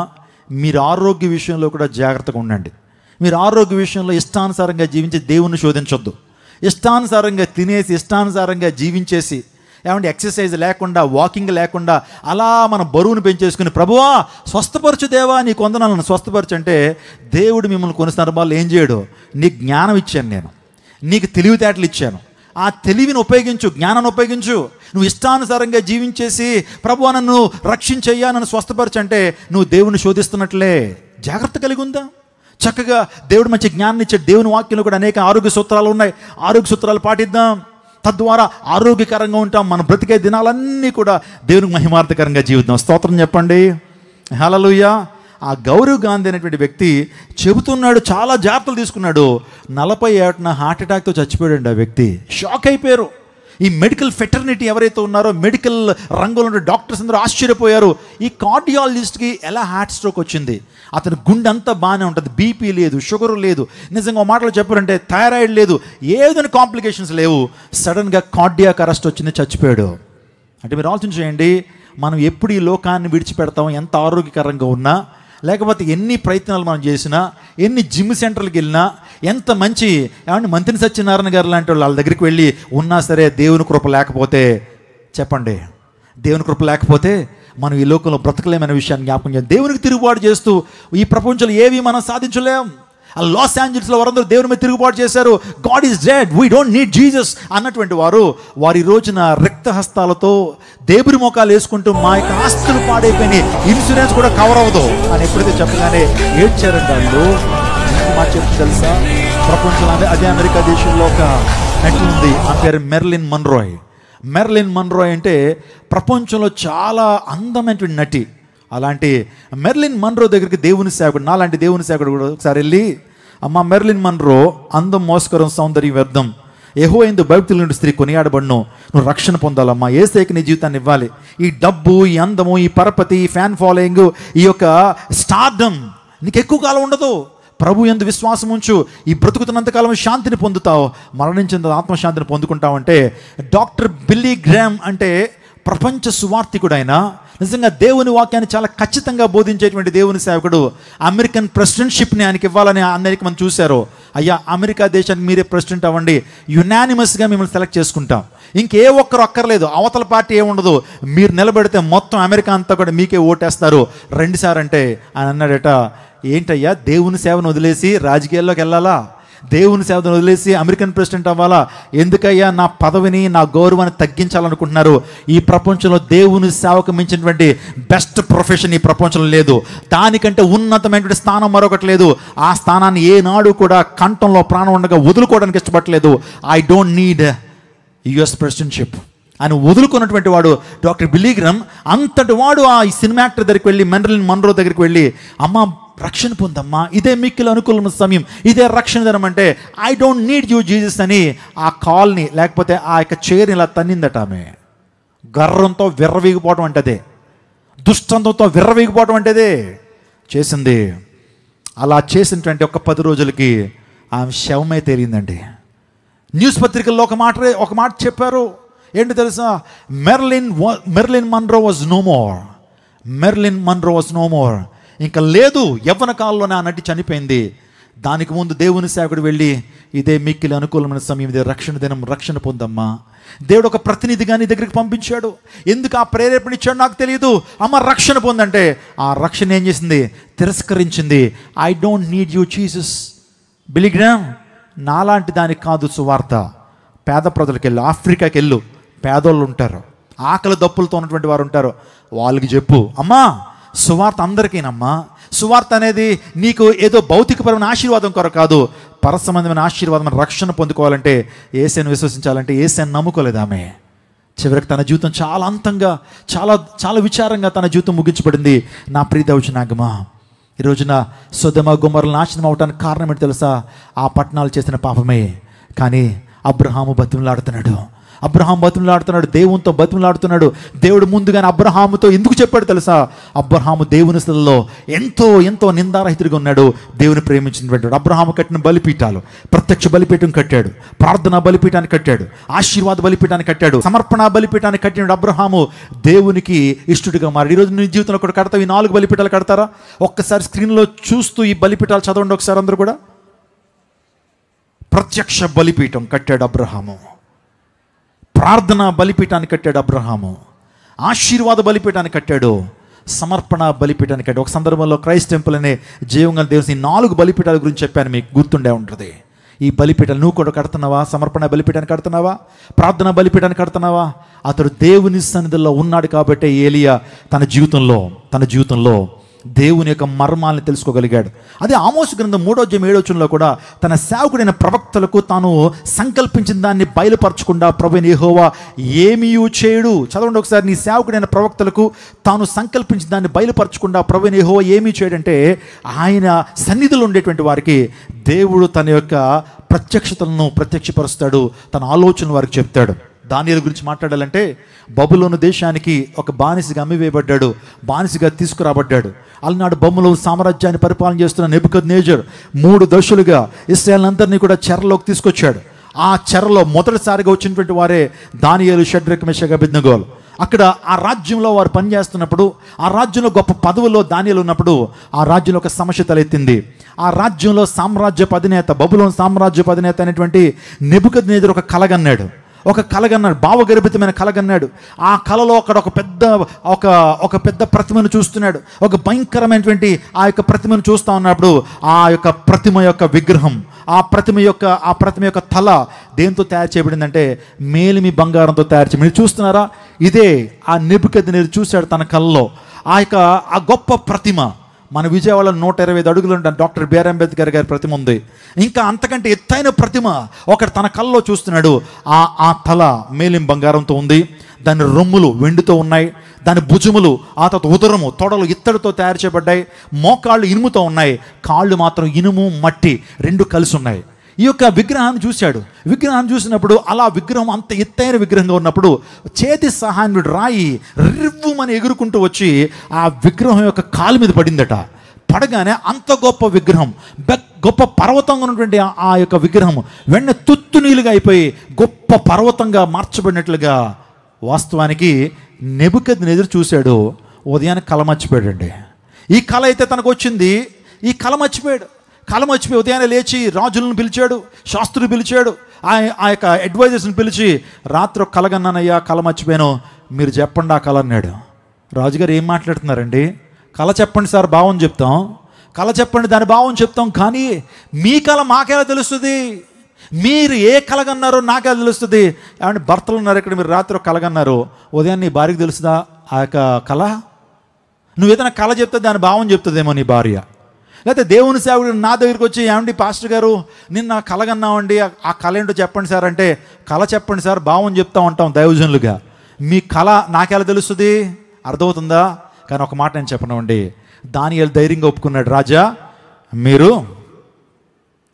మీరు ఆరోగ్య విషయంలో కూడా జాగ్రత్తగా ఉండండి. మీరు ఆరోగ్య విషయంలో ఇష్టానుసారంగా జీవించి దేవుణ్ణి శోధించొద్దు. ఇష్టానుసారంగా తినేసి, ఇష్టానుసారంగా జీవించేసి, ఏమంటే ఎక్సర్సైజ్ లేకుండా, వాకింగ్ లేకుండా అలా మన బరువును పెంచేసుకుని, ప్రభువా స్వస్థపరచు దేవా, నీ కొందనాలను స్వస్థపరచు అంటే దేవుడు మిమ్మల్ని కొన్ని సందర్భాల్లో ఏం చేయడు? నీకు జ్ఞానం ఇచ్చాను, నేను నీకు తెలివితేటలు ఇచ్చాను, ఆ తెలివిని ఉపయోగించు, జ్ఞానాన్ని ఉపయోగించు. నువ్వు ఇష్టానుసారంగా జీవించేసి ప్రభువా నన్ను రక్షించయ్యా, నన్ను స్వస్థపరచు అంటే నువ్వు దేవుని శోధిస్తున్నట్లే. జాగ్రత్త కలిగి ఉందా? చక్కగా దేవుడు మంచి జ్ఞానాన్ని ఇచ్చాడు. దేవుని వాక్యంలో కూడా అనేక ఆరోగ్య సూత్రాలు ఉన్నాయి. ఆరోగ్య సూత్రాలు పాటిద్దాం. తద్వారా ఆరోగ్యకరంగా ఉంటాం. మన బ్రతికే దినాలన్నీ కూడా దేవునికి మహిమార్థకరంగా జీవితం. స్తోత్రం చెప్పండి, హల్లెలూయా. ఆ గౌరవ్ గాంధీ అనేటువంటి వ్యక్తి చెబుతున్నాడు, చాలా జాగ్రత్తలు తీసుకున్నాడు. 40 ఏటన హార్ట్ అటాక్తో చచ్చిపోయాడండి ఆ వ్యక్తి. షాక్ అయిపోయారు. ఈ మెడికల్ ఫెటర్నిటీ ఎవరైతే ఉన్నారో, మెడికల్ రంగంలో ఉన్న డాక్టర్స్ అందరూ ఆశ్చర్యపోయారు. ఈ కార్డియాలజిస్ట్కి ఎలా హార్ట్ స్ట్రోక్ వచ్చింది? అతని గుండె అంతా బాగానే ఉంటుంది, బీపీ లేదు, షుగర్ లేదు, నిజంగా ఒక మాటలో చెప్పారంటే థైరాయిడ్ లేదు, ఏదైనా కాంప్లికేషన్స్ లేవు. సడన్గా కార్డియాక్ అరెస్ట్ వచ్చింది, చచ్చిపోయాడు. అంటే మీరు ఆలోచించేయండి, మనం ఎప్పుడు ఈ లోకాన్ని విడిచిపెడతాం, ఎంత ఆరోగ్యకరంగా ఉన్నా, లేకపోతే ఎన్ని ప్రయత్నాలు మనం చేసినా, ఎన్ని జిమ్ సెంటర్లకు వెళ్ళినా, ఎంత మంచి ఏమంటే మంత్రి సత్యనారాయణ గారు లాంటి వాళ్ళ దగ్గరికి వెళ్ళి ఉన్నా సరే, దేవుని కృప లేకపోతే చెప్పండి, దేవుని కృప లేకపోతే మనం ఈ లోకంలో బ్రతకలేమనే విషయాన్ని జ్ఞాపకం చేయాలి. దేవునికి తిరుగుబాటు చేస్తూ ఈ ప్రపంచంలో ఏవి మనం సాధించలేం. ఆ లాస్ ఏంజల్స్లో వారందరూ దేవుని మీద తిరుగుబాటు చేశారు. God is dead, we don't need Jesus అన్నటువంటి వారి రోజున రక్తహస్తాలతో దేవుని మోకాలు వేసుకుంటూ మా యొక్క ఆస్తులు పాడైపోయినాయి, ఇన్సూరెన్స్ కూడా కవర్ అవ్వదు అని ఎప్పుడైతే చెప్పగానే ఏడ్చారంట వాళ్ళు. మా చెప్పు తెలుసా, ప్రపంచంలో అదే అమెరికా దేశంలో ఒక నటి ఉంది, ఆ పేరు మెర్లిన్ మన్రోయ్. మెర్లిన్ మన్రోయ్ అంటే ప్రపంచంలో చాలా అందమైనటువంటి నటి. అలాంటి మెర్లిన్ మన్రో దగ్గరికి దేవుని సేవకుడు, నాలాంటి దేవుని సేవకుడు కూడా ఒకసారి వెళ్ళి, అమ్మ మెర్లిన్ మన్రో, అందం మోసకరం సౌందర్యం వ్యర్థం, యెహోవా యందు భయభక్తులు నుండి స్త్రీ కొనియాడబడును, నువ్వు రక్షణ పొందాలమ్మా, యేసుకి నీ జీవితాన్ని ఇవ్వాలి. ఈ డబ్బు, ఈ అందము, ఈ పరపతి, ఈ ఫ్యాన్ ఫాలోయింగ్, ఈ యొక్క స్టార్డమ్ నీకు ఎక్కువ కాలం ఉండదు. ప్రభు యందు విశ్వాసం ఉంచు, ఈ బ్రతుకుతున్నంతకాలం శాంతిని పొందుతావు, మరణించిన ఆత్మశాంతిని పొందుకుంటావు అంటే. డాక్టర్ బిల్లీ గ్రామ్ అంటే ప్రపంచ సువార్థికుడైన, నిజంగా దేవుని వాక్యాన్ని చాలా ఖచ్చితంగా బోధించేటువంటి దేవుని సేవకుడు. అమెరికన్ ప్రెసిడెంట్షిప్ని ఆయనకి ఇవ్వాలని అందరికీ మనం చూశారు. అయ్యా, అమెరికా దేశానికి మీరే ప్రెసిడెంట్ అవ్వండి, యునానిమస్గా మిమ్మల్ని సెలెక్ట్ చేసుకుంటాం, ఇంకే ఒక్కరు అక్కర్లేదు, అవతల పార్టీ ఏముండదు, మీరు నిలబెడితే మొత్తం అమెరికా అంతా కూడా మీకే ఓటేస్తారు, రెండుసార్లు అంటే. ఆయన అన్నాడట, ఏంటయ్యా దేవుని సేవను వదిలేసి రాజకీయాల్లోకి వెళ్ళాలా? దేవుని సేవను వదిలేసి అమెరికన్ ప్రెసిడెంట్ అవ్వాలా? ఎందుకయ్యా నా పదవిని, నా గౌరవాన్ని తగ్గించాలనుకుంటున్నారు? ఈ ప్రపంచంలో దేవుని సేవకు మించినటువంటి బెస్ట్ ప్రొఫెషన్ ఈ ప్రపంచంలో లేదు, దానికంటే ఉన్నతమైనటువంటి స్థానం మరొకటి లేదు. ఆ స్థానాన్ని ఏనాడు కూడా కంఠంలో ప్రాణం ఉండగా వదులుకోవడానికి ఇష్టపడలేదు. I don't need US presidentship అని వదులుకున్నటువంటి వాడు డాక్టర్ బిల్లీ గ్రామ్. అంతటి వాడు ఆ సినిమా యాక్టర్ దగ్గరికి వెళ్ళి, మెర్లిన్ మన్రో దగ్గరికి వెళ్ళి, అమ్మ రక్షణ పొందమ్మా, ఇదే మిక్కిలి అనుకూలమైన సమయం, ఇదే రక్షణ దినం అంటే, I don't need you Jesus అని ఆ కాల్ని, లేకపోతే ఆ యొక్క చైర్ని ఇలా తన్నిందట. ఆమె గర్రంతో విర్రవీగిపోవటం అంటేదే, దుష్టంతో విర్రవీగిపోవటం అంటేదే చేసింది. అలా చేసినటువంటి ఒక 10 రోజులకి ఆమె శవమే తేలిందండి. న్యూస్ పత్రికల్లో ఒక మాట చెప్పారు, ఏంటి తెలుసా? Marilyn Monroe was no more. Marilyn Monroe was no more. ఇంకా లేదు, యవ్వన కాలంలోనే ఆ నటి చనిపోయింది. దానికి ముందు దేవుని సేవకుడు వెళ్ళి, ఇదే మిక్కిలి అనుకూలమైన సమయం, ఇదే రక్షణ దినం, రక్షణ పొందమ్మా. దేవుడు ఒక ప్రతినిధిగా నీ దగ్గరికి పంపించాడు. ఎందుకు ఆ ప్రేరేపణ ఇచ్చాడు నాకు తెలియదు. అమ్మ రక్షణ పొందంటే ఆ రక్షణ ఏం చేసింది? తిరస్కరించింది. I don't need you Jesus. Billy Graham, నాలాంటి దానికి కాదు సువార్త. పేద ప్రజలకు వెళ్ళు, ఆఫ్రికాకి వెళ్ళు, పేదోళ్ళు ఉంటారు, ఆకలి దప్పులతో ఉన్నటువంటి వారు ఉంటారు, వాళ్ళకి చెప్పు, అమ్మా సువార్త అందరికీనమ్మా. సువార్త అనేది నీకు ఏదో భౌతికపరమైన ఆశీర్వాదం కొరకు కాదు, పరసంబంధమైన ఆశీర్వాదం. రక్షణ పొందుకోవాలంటే, యేసుని విశ్వసించాలంటే, యేసుని నమ్ముకోలేదు ఆమె. చివరికి తన జీవితం చాలా అంతంగా, చాలా చాలా విచారంగా తన జీవితం ముగించబడింది. నా ప్రియ దైవజనాంగమా, ఈ రోజున సొదొమ గొమొర్రా నాశనం అవడానికి కారణం ఏంటి తెలుసా? ఆ పట్టణాలు చేసిన పాపమే. కానీ అబ్రహాము బతిమలాడుతున్నాడు, దేవునితో బతిమలాడుతున్నాడు. దేవుడు ముందుగానే అబ్రహాముతో ఎందుకు చెప్పాడు తెలుసా? అబ్రహాము దేవుని స్థలంలో ఎంతో ఎంతో నిందారహితుడిగా ఉన్నాడు. దేవుని ప్రేమించినటువంటి అబ్రహాము కట్టిన బలిపీఠాలు, ప్రత్యక్ష బలిపీఠం కట్టాడు, ప్రార్థనా బలిపీఠాన్ని కట్టాడు, ఆశీర్వాద బలిపీఠాన్ని కట్టాడు, సమర్పణ బలిపీఠాన్ని కట్టిన అబ్రహాము దేవునికి ఇష్టడిగా మారాడు. ఈరోజు నీ జీవితంలో కూడా కడతావు. ఈ 4 బలిపీఠాలు కడతారా? ఒక్కసారి స్క్రీన్లో చూస్తూ ఈ బలిపీఠాలు చదవండి ఒకసారి అందరూ కూడా. ప్రత్యక్ష బలిపీఠం కట్టాడు అబ్రహాము, ప్రార్థన బలిపీఠాన్ని కట్టాడు అబ్రహాము, ఆశీర్వాద బలిపీఠాన్ని కట్టాడు, సమర్పణ బలిపీఠాన్ని కట్టాడు. ఒక సందర్భంలో క్రైస్ట్ టెంపుల్ అనే జీవంగల దేవుని 4 బలిపీఠాల గురించి చెప్పాను, మీకు గుర్తుండే ఉంటుంది. ఈ బలిపీఠాలు నువ్వు కూడా కడుతున్నావా? సమర్పణ బలిపీఠాన్ని కడుతున్నావా? ప్రార్థన బలిపీఠాన్ని కడుతున్నావా? అతడు దేవుని సన్నిధిలో ఉన్నాడు కాబట్టి ఏలియా తన జీవితంలో దేవుని యొక్క మర్మాలను తెలుసుకోగలిగాడు. అదే ఆమోసు గ్రంథం 3:7 కూడా తన సేవకుడైన ప్రవక్తలకు తాను సంకల్పించిన దాన్ని బయలుపరచకుండా ప్రభువైన యెహోవా ఏమీ చేయడు. చదవండి ఒకసారి. నీ సేవకుడైన ప్రవక్తలకు తాను సంకల్పించిన దాన్ని బయలుపరచకుండా ప్రభువైన యెహోవా ఏమీ చేయడంటే ఆయన సన్నిధిలో ఉండేటువంటి వారికి దేవుడు తన యొక్క ప్రత్యక్షతలను ప్రత్యక్షపరుస్తాడు, తన ఆలోచనలు వారికి చెప్తాడు. దానియేలు గురించి మాట్లాడాలంటే బబులోను దేశానికి ఒక బానిసగా అమ్మివేయబడ్డాడు, బానిసగా తీసుకురాబడ్డాడు. అలనాడు బబులోను సామ్రాజ్యాన్ని పరిపాలన చేస్తున్న నెబుకద్నెజర్ 3 దశలుగా ఇశ్రాయేలునందరినీ కూడా చెరలోకి తీసుకొచ్చాడు. ఆ చెరలో మొదటిసారిగా వచ్చినటువంటి వారే దానియేలు, షడ్రక్, మెషక్, అబేద్నెగోలు. అక్కడ ఆ రాజ్యంలో వారు పనిచేస్తున్నప్పుడు, ఆ రాజ్యంలో గొప్ప పదవుల్లో దానియేలు ఉన్నప్పుడు ఆ రాజ్యంలో ఒక సమస్య తలెత్తింది. ఆ రాజ్యంలో సామ్రాజ్యపు అధినేత, బబులోను సామ్రాజ్యపు అధినేత అయినటువంటి నెబుకద్నెజర్ ఒక కలగన్నాడు. భావగర్భితమైన కలగన్నాడు. ఆ కలలో అక్కడ ఒక పెద్ద ప్రతిమను చూస్తున్నాడు. ఒక భయంకరమైనటువంటి ఆ యొక్క ప్రతిమను చూస్తూ ఉన్నప్పుడు ఆ యొక్క ప్రతిమ యొక్క విగ్రహం, ఆ ప్రతిమ యొక్క తల దేంతో తయారు చేయబడిందంటే మేలిమి బంగారంతో తయారు చేయబడింది. మీరు చూస్తున్నారా? ఇదే ఆ నెబుకద్నెజర్ చూశాడు తన కలలో. ఆ గొప్ప ప్రతిమ మన విజయవాడలో 125 అడుగులు డాక్టర్ బిఆర్ అంబేద్కర్ గారి ప్రతిమ ఉంది. ఇంకా అంతకంటే ఎత్తైన ప్రతిమ ఒకటి తన కళ్ళలో చూస్తున్నాడు. ఆ తల మేలిం బంగారంతో ఉంది, దాని రొమ్ములు వెండితో ఉన్నాయి, దాని భుజములు, ఆ తర్వాత ఉదరము, తొడలు ఇత్తడితో తయారు చేయబడ్డాయి, మోకాళ్ళు ఇనుముతో ఉన్నాయి, కాళ్ళు మాత్రం ఇనుము మట్టి 2 కలిసి ఉన్నాయి. ఈ యొక్క విగ్రహాన్ని చూశాడు. విగ్రహాన్ని చూసినప్పుడు అలా విగ్రహం అంత ఎత్తైన విగ్రహంగా ఉన్నప్పుడు చేతి సహాయం రాయి రివ్వుమని ఎగురుకుంటూ వచ్చి ఆ విగ్రహం యొక్క కాలు మీద పడిందట. పడగానే అంత గొప్ప విగ్రహం, గొప్ప పర్వతంగా ఉన్నటువంటి ఆ యొక్క విగ్రహం వెంటనే తుత్తునీలుగా అయిపోయి గొప్ప పర్వతంగా మార్చబడినట్లుగా వాస్తవానికి నెబుకద్నెజర్ చూశాడు. ఉదయానికి కల మర్చిపోయాడండి. ఈ కళ అయితే తనకు వచ్చింది, ఈ కళ మర్చిపోయాడు. ఉదయాన్నే లేచి రాజులను పిలిచాడు, శాస్త్రులు పిలిచాడు, ఆ యొక్క అడ్వైజర్స్ని పిలిచి రాత్రి ఒక కలగన్నానయ్యా, కళ మర్చిపోయాను, మీరు చెప్పండి ఆ కళ అన్నాడు. రాజుగారు ఏం మాట్లాడుతున్నారండి? కళ చెప్పండి సార్, భావం చెప్తాం. కళ చెప్పండి, దాని భావం చెప్తాం. కానీ మీ కళ మాకెలా తెలుస్తుంది? మీరు ఏ కలగన్నారో నాకెలా తెలుస్తుంది? ఏమంటే భర్తలు ఉన్నారు ఇక్కడ, మీరు రాత్రి ఒక కలగన్నారు, ఉదయం నీ భార్యకు తెలుస్తుందా ఆ యొక్క కళ? నువ్వు ఏదైనా కళ చెప్తే దాని భావం చెప్తుందేమో నీ భార్య. లేకపోతే దేవుని సేవకుడు నా దగ్గరికి వచ్చి, ఏమండి పాస్టర్ గారు నిన్న కలగన్నామండి, ఆ కళ ఏంటో చెప్పండి సార్ అంటే, కళ చెప్పండి సార్, భావం చెప్తా ఉంటాం దైవజనులుగా. మీ కళ నాకెలా తెలుస్తుంది? అర్థమవుతుందా? కానీ ఒక మాట నేను చెప్పనండి, దానియేలు ధైర్యంగా ఒప్పుకున్నాడు. రాజా, మీరు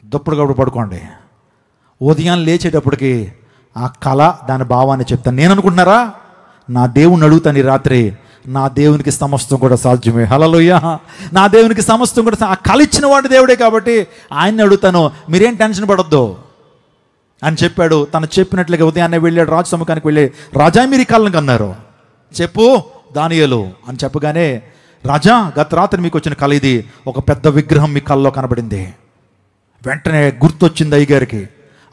దుప్పటి కప్పుడు పడుకోండి, ఉదయం లేచేటప్పటికి ఆ కళ దాని భావాన్ని చెప్తాను. నేను అనుకుంటున్నారా? నా దేవుణ్ణి అడుగుతాను ఈ రాత్రి, నా దేవునికి సమస్తం కూడా సాధ్యమే. హల్లెలూయా. నా దేవునికి సమస్తం కూడా, ఆ కళ ఇచ్చిన వాడు దేవుడే కాబట్టి ఆయన్ని అడుగుతాను, మీరేం టెన్షన్ పడొద్దు అని చెప్పాడు. తను చెప్పినట్లుగా ఉదయాన్నే వెళ్ళాడు రాజు సముఖానికి వెళ్ళి, రాజా మీరు ఈ కళ్ళను కన్నారు, చెప్పు దానియేలు అని చెప్పగానే, రాజా గత రాత్రి మీకు వచ్చిన కళ ఇది, ఒక పెద్ద విగ్రహం మీ కళ్ళలో కనబడింది. వెంటనే గుర్తొచ్చింది అయ్యగారికి.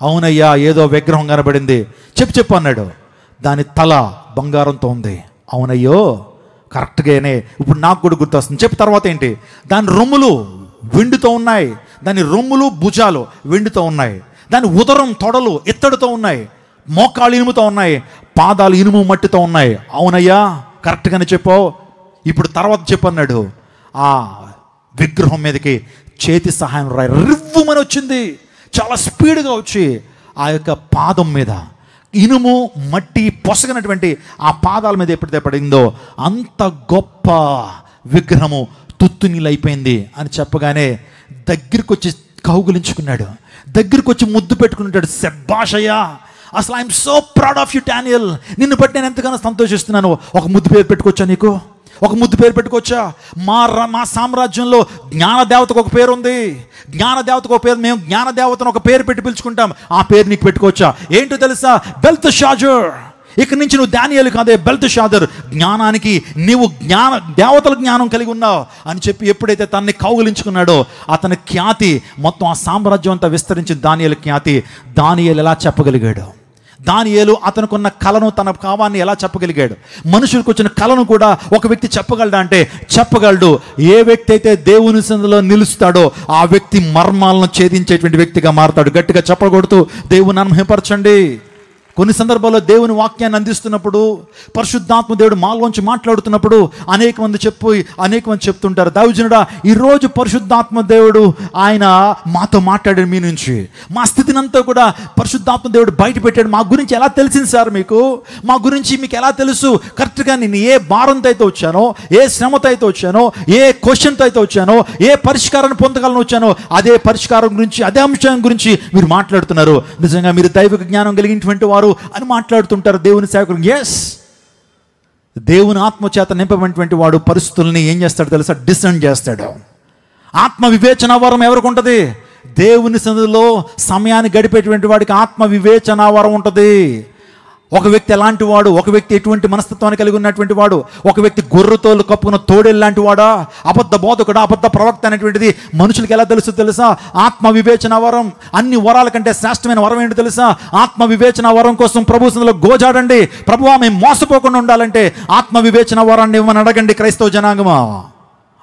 అవునయ్యా, ఏదో విగ్రహం కనబడింది, చెప్పు అన్నాడు. దాని తల బంగారంతో ఉంది. అవునయ్యో, కరెక్ట్గానే ఇప్పుడు నాకు కూడా గుర్తొస్తుంది, చెప్పు తర్వాత ఏంటి? దాని రొమ్ములు వెండితో ఉన్నాయి, దాని రొమ్ములు భుజాలు వెండితో ఉన్నాయి, దాని ఉదరం తొడలు ఇత్తడితో ఉన్నాయి, మోకాళ్ళు ఇనుముతో ఉన్నాయి, పాదాలు ఇనుము మట్టితో ఉన్నాయి. అవునయ్యా, కరెక్ట్గానే చెప్పావు, ఇప్పుడు తర్వాత చెప్పు అన్నాడు. ఆ విగ్రహం మీదకి చేతి సహాయం రాయి రివ్వుమని వచ్చింది, చాలా స్పీడ్గా వచ్చి ఆ యొక్క పాదం మీద ఇనుము మట్టి పొసగనటువంటి ఆ పాదాల మీద ఎప్పుడైతే పడిందో అంత గొప్ప విగ్రహము తుత్తునీళ్ళు అయిపోయింది అని చెప్పగానే దగ్గరికి వచ్చి కౌగులించుకున్నాడు, దగ్గరికి వచ్చి ముద్దు పెట్టుకున్నాడు. శభాషయ్యా, అసలు I'm so proud of you Daniel, నిన్ను బట్టి నేను ఎంతగానో సంతోషిస్తున్నాను. ఒక ముద్దు పేరు పెట్టుకోవచ్చా నీకు? ఒక ముద్దు పేరు పెట్టుకోవచ్చా? మా సామ్రాజ్యంలో జ్ఞానదేవతకు ఒక పేరు ఉంది, జ్ఞానదేవతకు ఒక పేరు, మేము జ్ఞానదేవతను ఒక పేరు పెట్టి పిలుచుకుంటాం, ఆ పేరు నీకు పెట్టుకోవచ్చా? ఏంటో తెలుసా? బెల్తెషాజర్. ఇక్కడి నుంచి నువ్వు దానియేలు కాదే, బెల్తెషాజర్. జ్ఞానానికి నీవు దేవతల జ్ఞానం కలిగి ఉన్నావు అని చెప్పి ఎప్పుడైతే తనని కౌగిలించుకున్నాడో అతని ఖ్యాతి మొత్తం ఆ సామ్రాజ్యం అంతా విస్తరించిన దానియేలు ఖ్యాతి. దానియేలు ఎలా చెప్పగలిగాడు? దానియేలు అతనుకున్న కళను, తన భావాన్ని ఎలా చెప్పగలిగాడు? మనుషులకు వచ్చిన కళను కూడా ఒక వ్యక్తి చెప్పగలడా అంటే చెప్పగలడు. ఏ వ్యక్తి అయితే దేవుని సన్నిధిలో నిలుస్తాడో ఆ వ్యక్తి మర్మాలను ఛేదించేటువంటి వ్యక్తిగా మారతాడు. గట్టిగా చెప్పగొడుతూ దేవుని మహిమపరచండి. కొన్ని సందర్భాల్లో దేవుని వాక్యాన్ని అందిస్తున్నప్పుడు, పరిశుద్ధాత్మ దేవుడు మాలోంచి మాట్లాడుతున్నప్పుడు అనేక మంది చెప్తుంటారు, దైవజనుడా ఈరోజు పరిశుద్ధాత్మ దేవుడు ఆయన మాతో మాట్లాడాడు, మీ నుంచి మా స్థితిని అంతా కూడా పరిశుద్ధాత్మ దేవుడు బయట పెట్టాడు. మా గురించి ఎలా తెలిసింది సార్ మీకు? మా గురించి మీకు ఎలా తెలుసు? కరెక్ట్గా నేను ఏ భారంతో అయితే వచ్చానో, ఏ శ్రమతో అయితే వచ్చానో, ఏ క్వశ్చన్తో అయితే వచ్చానో, ఏ పరిష్కారాన్ని పొందగలను వచ్చానో అదే పరిష్కారం గురించి, అదే అంశం గురించి మీరు మాట్లాడుతున్నారు. నిజంగా మీరు దైవిక జ్ఞానం కలిగినటువంటి వారు అని మాట్లాడుతుంటారు దేవుని సేవకులు. ఎస్, దేవుని ఆత్మ చేత నింపబడినటువంటి వాడు పరిస్థితుల్ని ఏం చేస్తాడు తెలుసా? డిసర్న్ చేస్తాడు. ఆత్మ వివేచన వరం ఎవరికి ఉంటుంది? దేవుని సన్నిధిలో సమయాన్ని గడిపేటువంటి వాడికి ఆత్మ వివేచన వరం ఉంటుంది. ఒక వ్యక్తి ఎలాంటి వాడు, ఒక వ్యక్తి ఎటువంటి మనస్తత్వాన్ని కలిగి ఉన్నటువంటి వాడు, ఒక వ్యక్తి గొర్రెతోలు కప్పుకున్న తోడేలు లాంటి వాడా, అబద్ధ బోధకుడా, అబద్ధ ప్రవక్త అనేటువంటిది మనుషులకి ఎలా తెలుసా? ఆత్మ వివేచన వరం. అన్ని వరాల కంటే శ్రేష్టమైన వరం ఏంటి తెలుసా? ఆత్మ వివేచన వరం కోసం ప్రభు సన్నిధిలో గోజాడండి. ప్రభువా మేము మోసపోకుండా ఉండాలంటే ఆత్మ వివేచన వరాన్ని ఇవ్వమని అడగండి క్రైస్తవ జనాంగమా.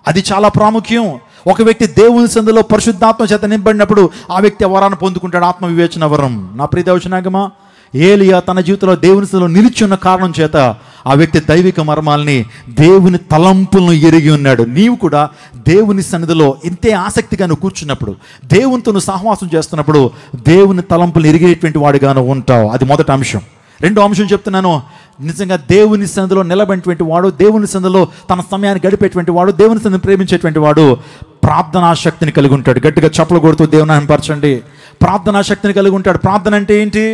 అది చాలా ప్రాముఖ్యం. ఒక వ్యక్తి దేవుని సన్నిధిలో పరిశుద్ధాత్మ చేత నింపబడినప్పుడు ఆ వ్యక్తి వరాన్ని పొందుకుంటాడు, ఆత్మ వివేచన వరం. నా ప్రియ దైవ జనాంగమా, ఏలియా తన జీవితంలో దేవుని సన్నిధిలో నిలిచి ఉన్న కారణం చేత ఆ వ్యక్తి దైవిక మర్మాల్ని, దేవుని తలంపులను ఎరిగి ఉన్నాడు. నీవు కూడా దేవుని సన్నిధిలో ఇంతే ఆసక్తిగా నువ్వు కూర్చున్నప్పుడు, దేవునితో నువ్వు సహవాసం చేస్తున్నప్పుడు దేవుని తలంపులు ఎరిగేటువంటి వాడిగాను ఉంటావు. అది మొదటి అంశం. రెండో అంశం చెప్తున్నాను, నిజంగా దేవుని సన్నిధిలో నిలబడినటువంటి వాడు, దేవుని సన్నిధిలో తన సమయాన్ని గడిపేటువంటి వాడు, దేవుని సన్నిధిని ప్రేమించేటువంటి వాడు ప్రార్థనా శక్తిని కలిగి ఉంటాడు. గట్టిగా చప్పలు కొడుతూ దేవుని పరచండి. ప్రార్థనా శక్తిని కలిగి ఉంటాడు. ప్రార్థన అంటే ఏంటి?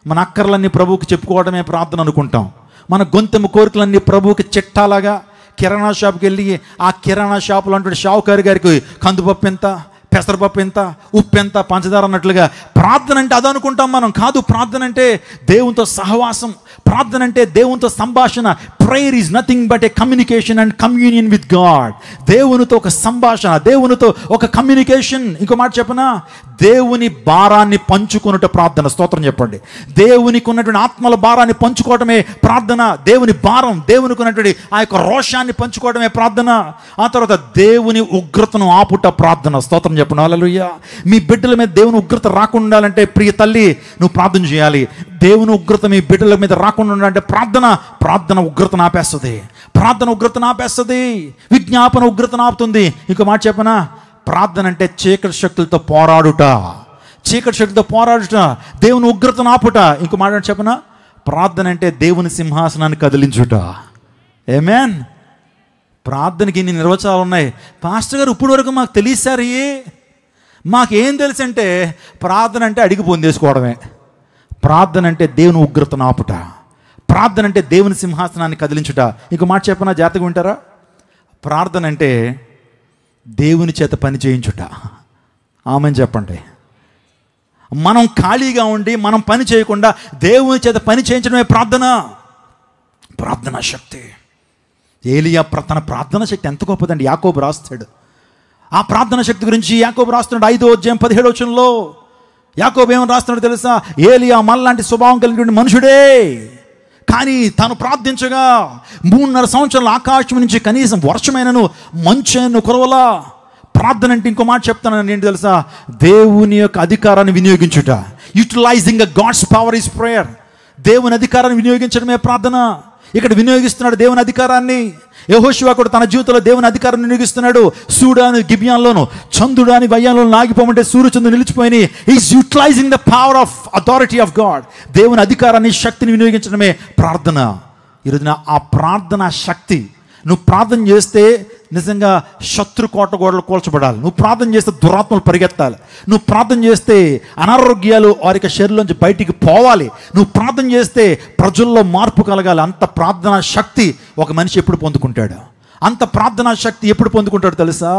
మన అక్కర్లన్నీ ప్రభువుకి చెప్పుకోవడమే ప్రార్థన అనుకుంటాం. మన గొంతెమ్మ కోరికలన్నీ ప్రభువుకి చిట్టాలాగా కిరాణా షాప్కి వెళ్ళి ఆ కిరాణా షాపులో అంటే షావుకారి గారికి కందిపప్పు ఎంత, పెసరపప్పు ఎంత, ఉప్పు ఎంత, పంచదార అన్నట్లుగా ప్రార్థన అంటే అదనుకుంటాం మనం. కాదు, ప్రార్థన అంటే దేవునితో సహవాసం, ప్రార్థన అంటే దేవునితో సంభాషణ. Prayer is nothing but A communication and communion with God. దేవునితో ఒక సంభాషణ, దేవునితో ఒక కమ్యూనికేషన్. ఇంకో మాట చెప్పనా? దేవుని భారాన్ని పంచుకున్నట్టు ప్రార్థన. స్తోత్రం చెప్పండి. దేవునికి ఉన్నటువంటి ఆత్మల భారాన్ని పంచుకోవడమే ప్రార్థన. దేవుని భారం, దేవునికి ఉన్నటువంటి ఆ యొక్క రోషాన్ని పంచుకోవడమే ప్రార్థన. ఆ తర్వాత దేవుని ఉగ్రతను ఆపుట ప్రార్థన. స్తోత్రం చెప్పండి. హల్లెలూయా. మీ బిడ్డల మీద దేవుని ఉగ్రత రాకుండా ఉండాలంటే ప్రియ తల్లి నువ్వు ప్రార్థన చేయాలి. దేవుని ఉగ్రత మీ బిడ్డల మీద రాకుండా ఉండాలంటే ప్రార్థన ఉగ్రతను ఆపేస్తుంది. ప్రార్థన ఉగ్రతను ఆపేస్తుంది. విజ్ఞాపన ఉగ్రతను ఆపుతుంది. ఇంకో మాట చెప్పనా? ప్రార్థన అంటే చీకటి శక్తులతో పోరాడుట. చీకటి శక్తితో పోరాడుట, దేవుని ఉగ్రతను ఆపుట. ఇంకో మాట చెప్పనా? ప్రార్థన అంటే దేవుని సింహాసనాన్ని కదిలించుట. ఆమేన్. ప్రార్థనకి ఇన్ని నిర్వచనాలు ఉన్నాయి. పాస్టర్ గారు ఇప్పుడు వరకు మాకు తెలియసారు, మాకేం తెలుసు అంటే ప్రార్థన అంటే అడిగి పొందేసుకోవడమే. ప్రార్థన అంటే దేవుని ఉగ్రతను ఆపుట. ప్రార్థన అంటే దేవుని సింహాసనాన్ని కదిలించుట. ఇంకో మాట చెప్పనా? జాగ్రత్తగా వింటారా? ప్రార్థన అంటే దేవుని చేత పని చేయించుట. ఆమెను చెప్పండి. మనం ఖాళీగా ఉండి మనం పని చేయకుండా దేవుని చేత పని చేయించడమే ప్రార్థన. ప్రార్థనా శక్తి. ఏలియా తన ప్రార్థన శక్తి ఎంత గొప్పదండి. యాకోబు రాస్తాడు ఆ ప్రార్థన శక్తి గురించి. యాకోబు రాస్తున్నాడు 5వ అధ్యాయం 17వ వచనంలో. యాకోబు ఏమని రాస్తున్నాడు తెలుసా? ఏలియా మనలాంటి స్వభావం కలిగినటువంటి మనుషుడే, కానీ తాను ప్రార్థించగా 3.5 సంవత్సరాల ఆకాశం నుంచి కనీసం వర్షమైనను మంచైనను కురవలా. ప్రార్థన అంటే ఇంకో మాట చెప్తాను ఏంటి తెలుసా? దేవుని యొక్క అధికారాన్ని వినియోగించుట. Utilising God's power is prayer. దేవుని అధికారాన్ని వినియోగించడమే ప్రార్థన. ఇక్కడ వినియోగిస్తున్నాడు దేవుని అధికారాన్ని. యెహోషువ కూడా తన జీవితంలో దేవుని అధికారాన్ని వినియోగిస్తున్నాడు. సూడాని గిబియాన్లోను, చందుడాని వయ్యాన్లోను ఆగిపోమంటే సూర్యచంద్రుడు నిలిచిపోయి is utilising the power of authority of God. దేవుని అధికారాన్ని, శక్తిని వినియోగించడమే ప్రార్థన. ఈరోజున ఆ ప్రార్థన శక్తి, నువ్వు ప్రార్థన చేస్తే నిజంగా శత్రు కోట గోడలు కూల్చబడాలి. నువ్వు ప్రార్థన చేస్తే దురాత్మలు పరిగెత్తాలి. నువ్వు ప్రార్థన చేస్తే అనారోగ్యాలు వారికి శరీరంలోంచి బయటికి పోవాలి. నువ్వు ప్రార్థన చేస్తే ప్రజల్లో మార్పు కలగాలి. అంత ప్రార్థనా శక్తి ఒక మనిషి ఎప్పుడు పొందుకుంటాడు? అంత ప్రార్థనా శక్తి ఎప్పుడు పొందుకుంటాడు తెలుసా?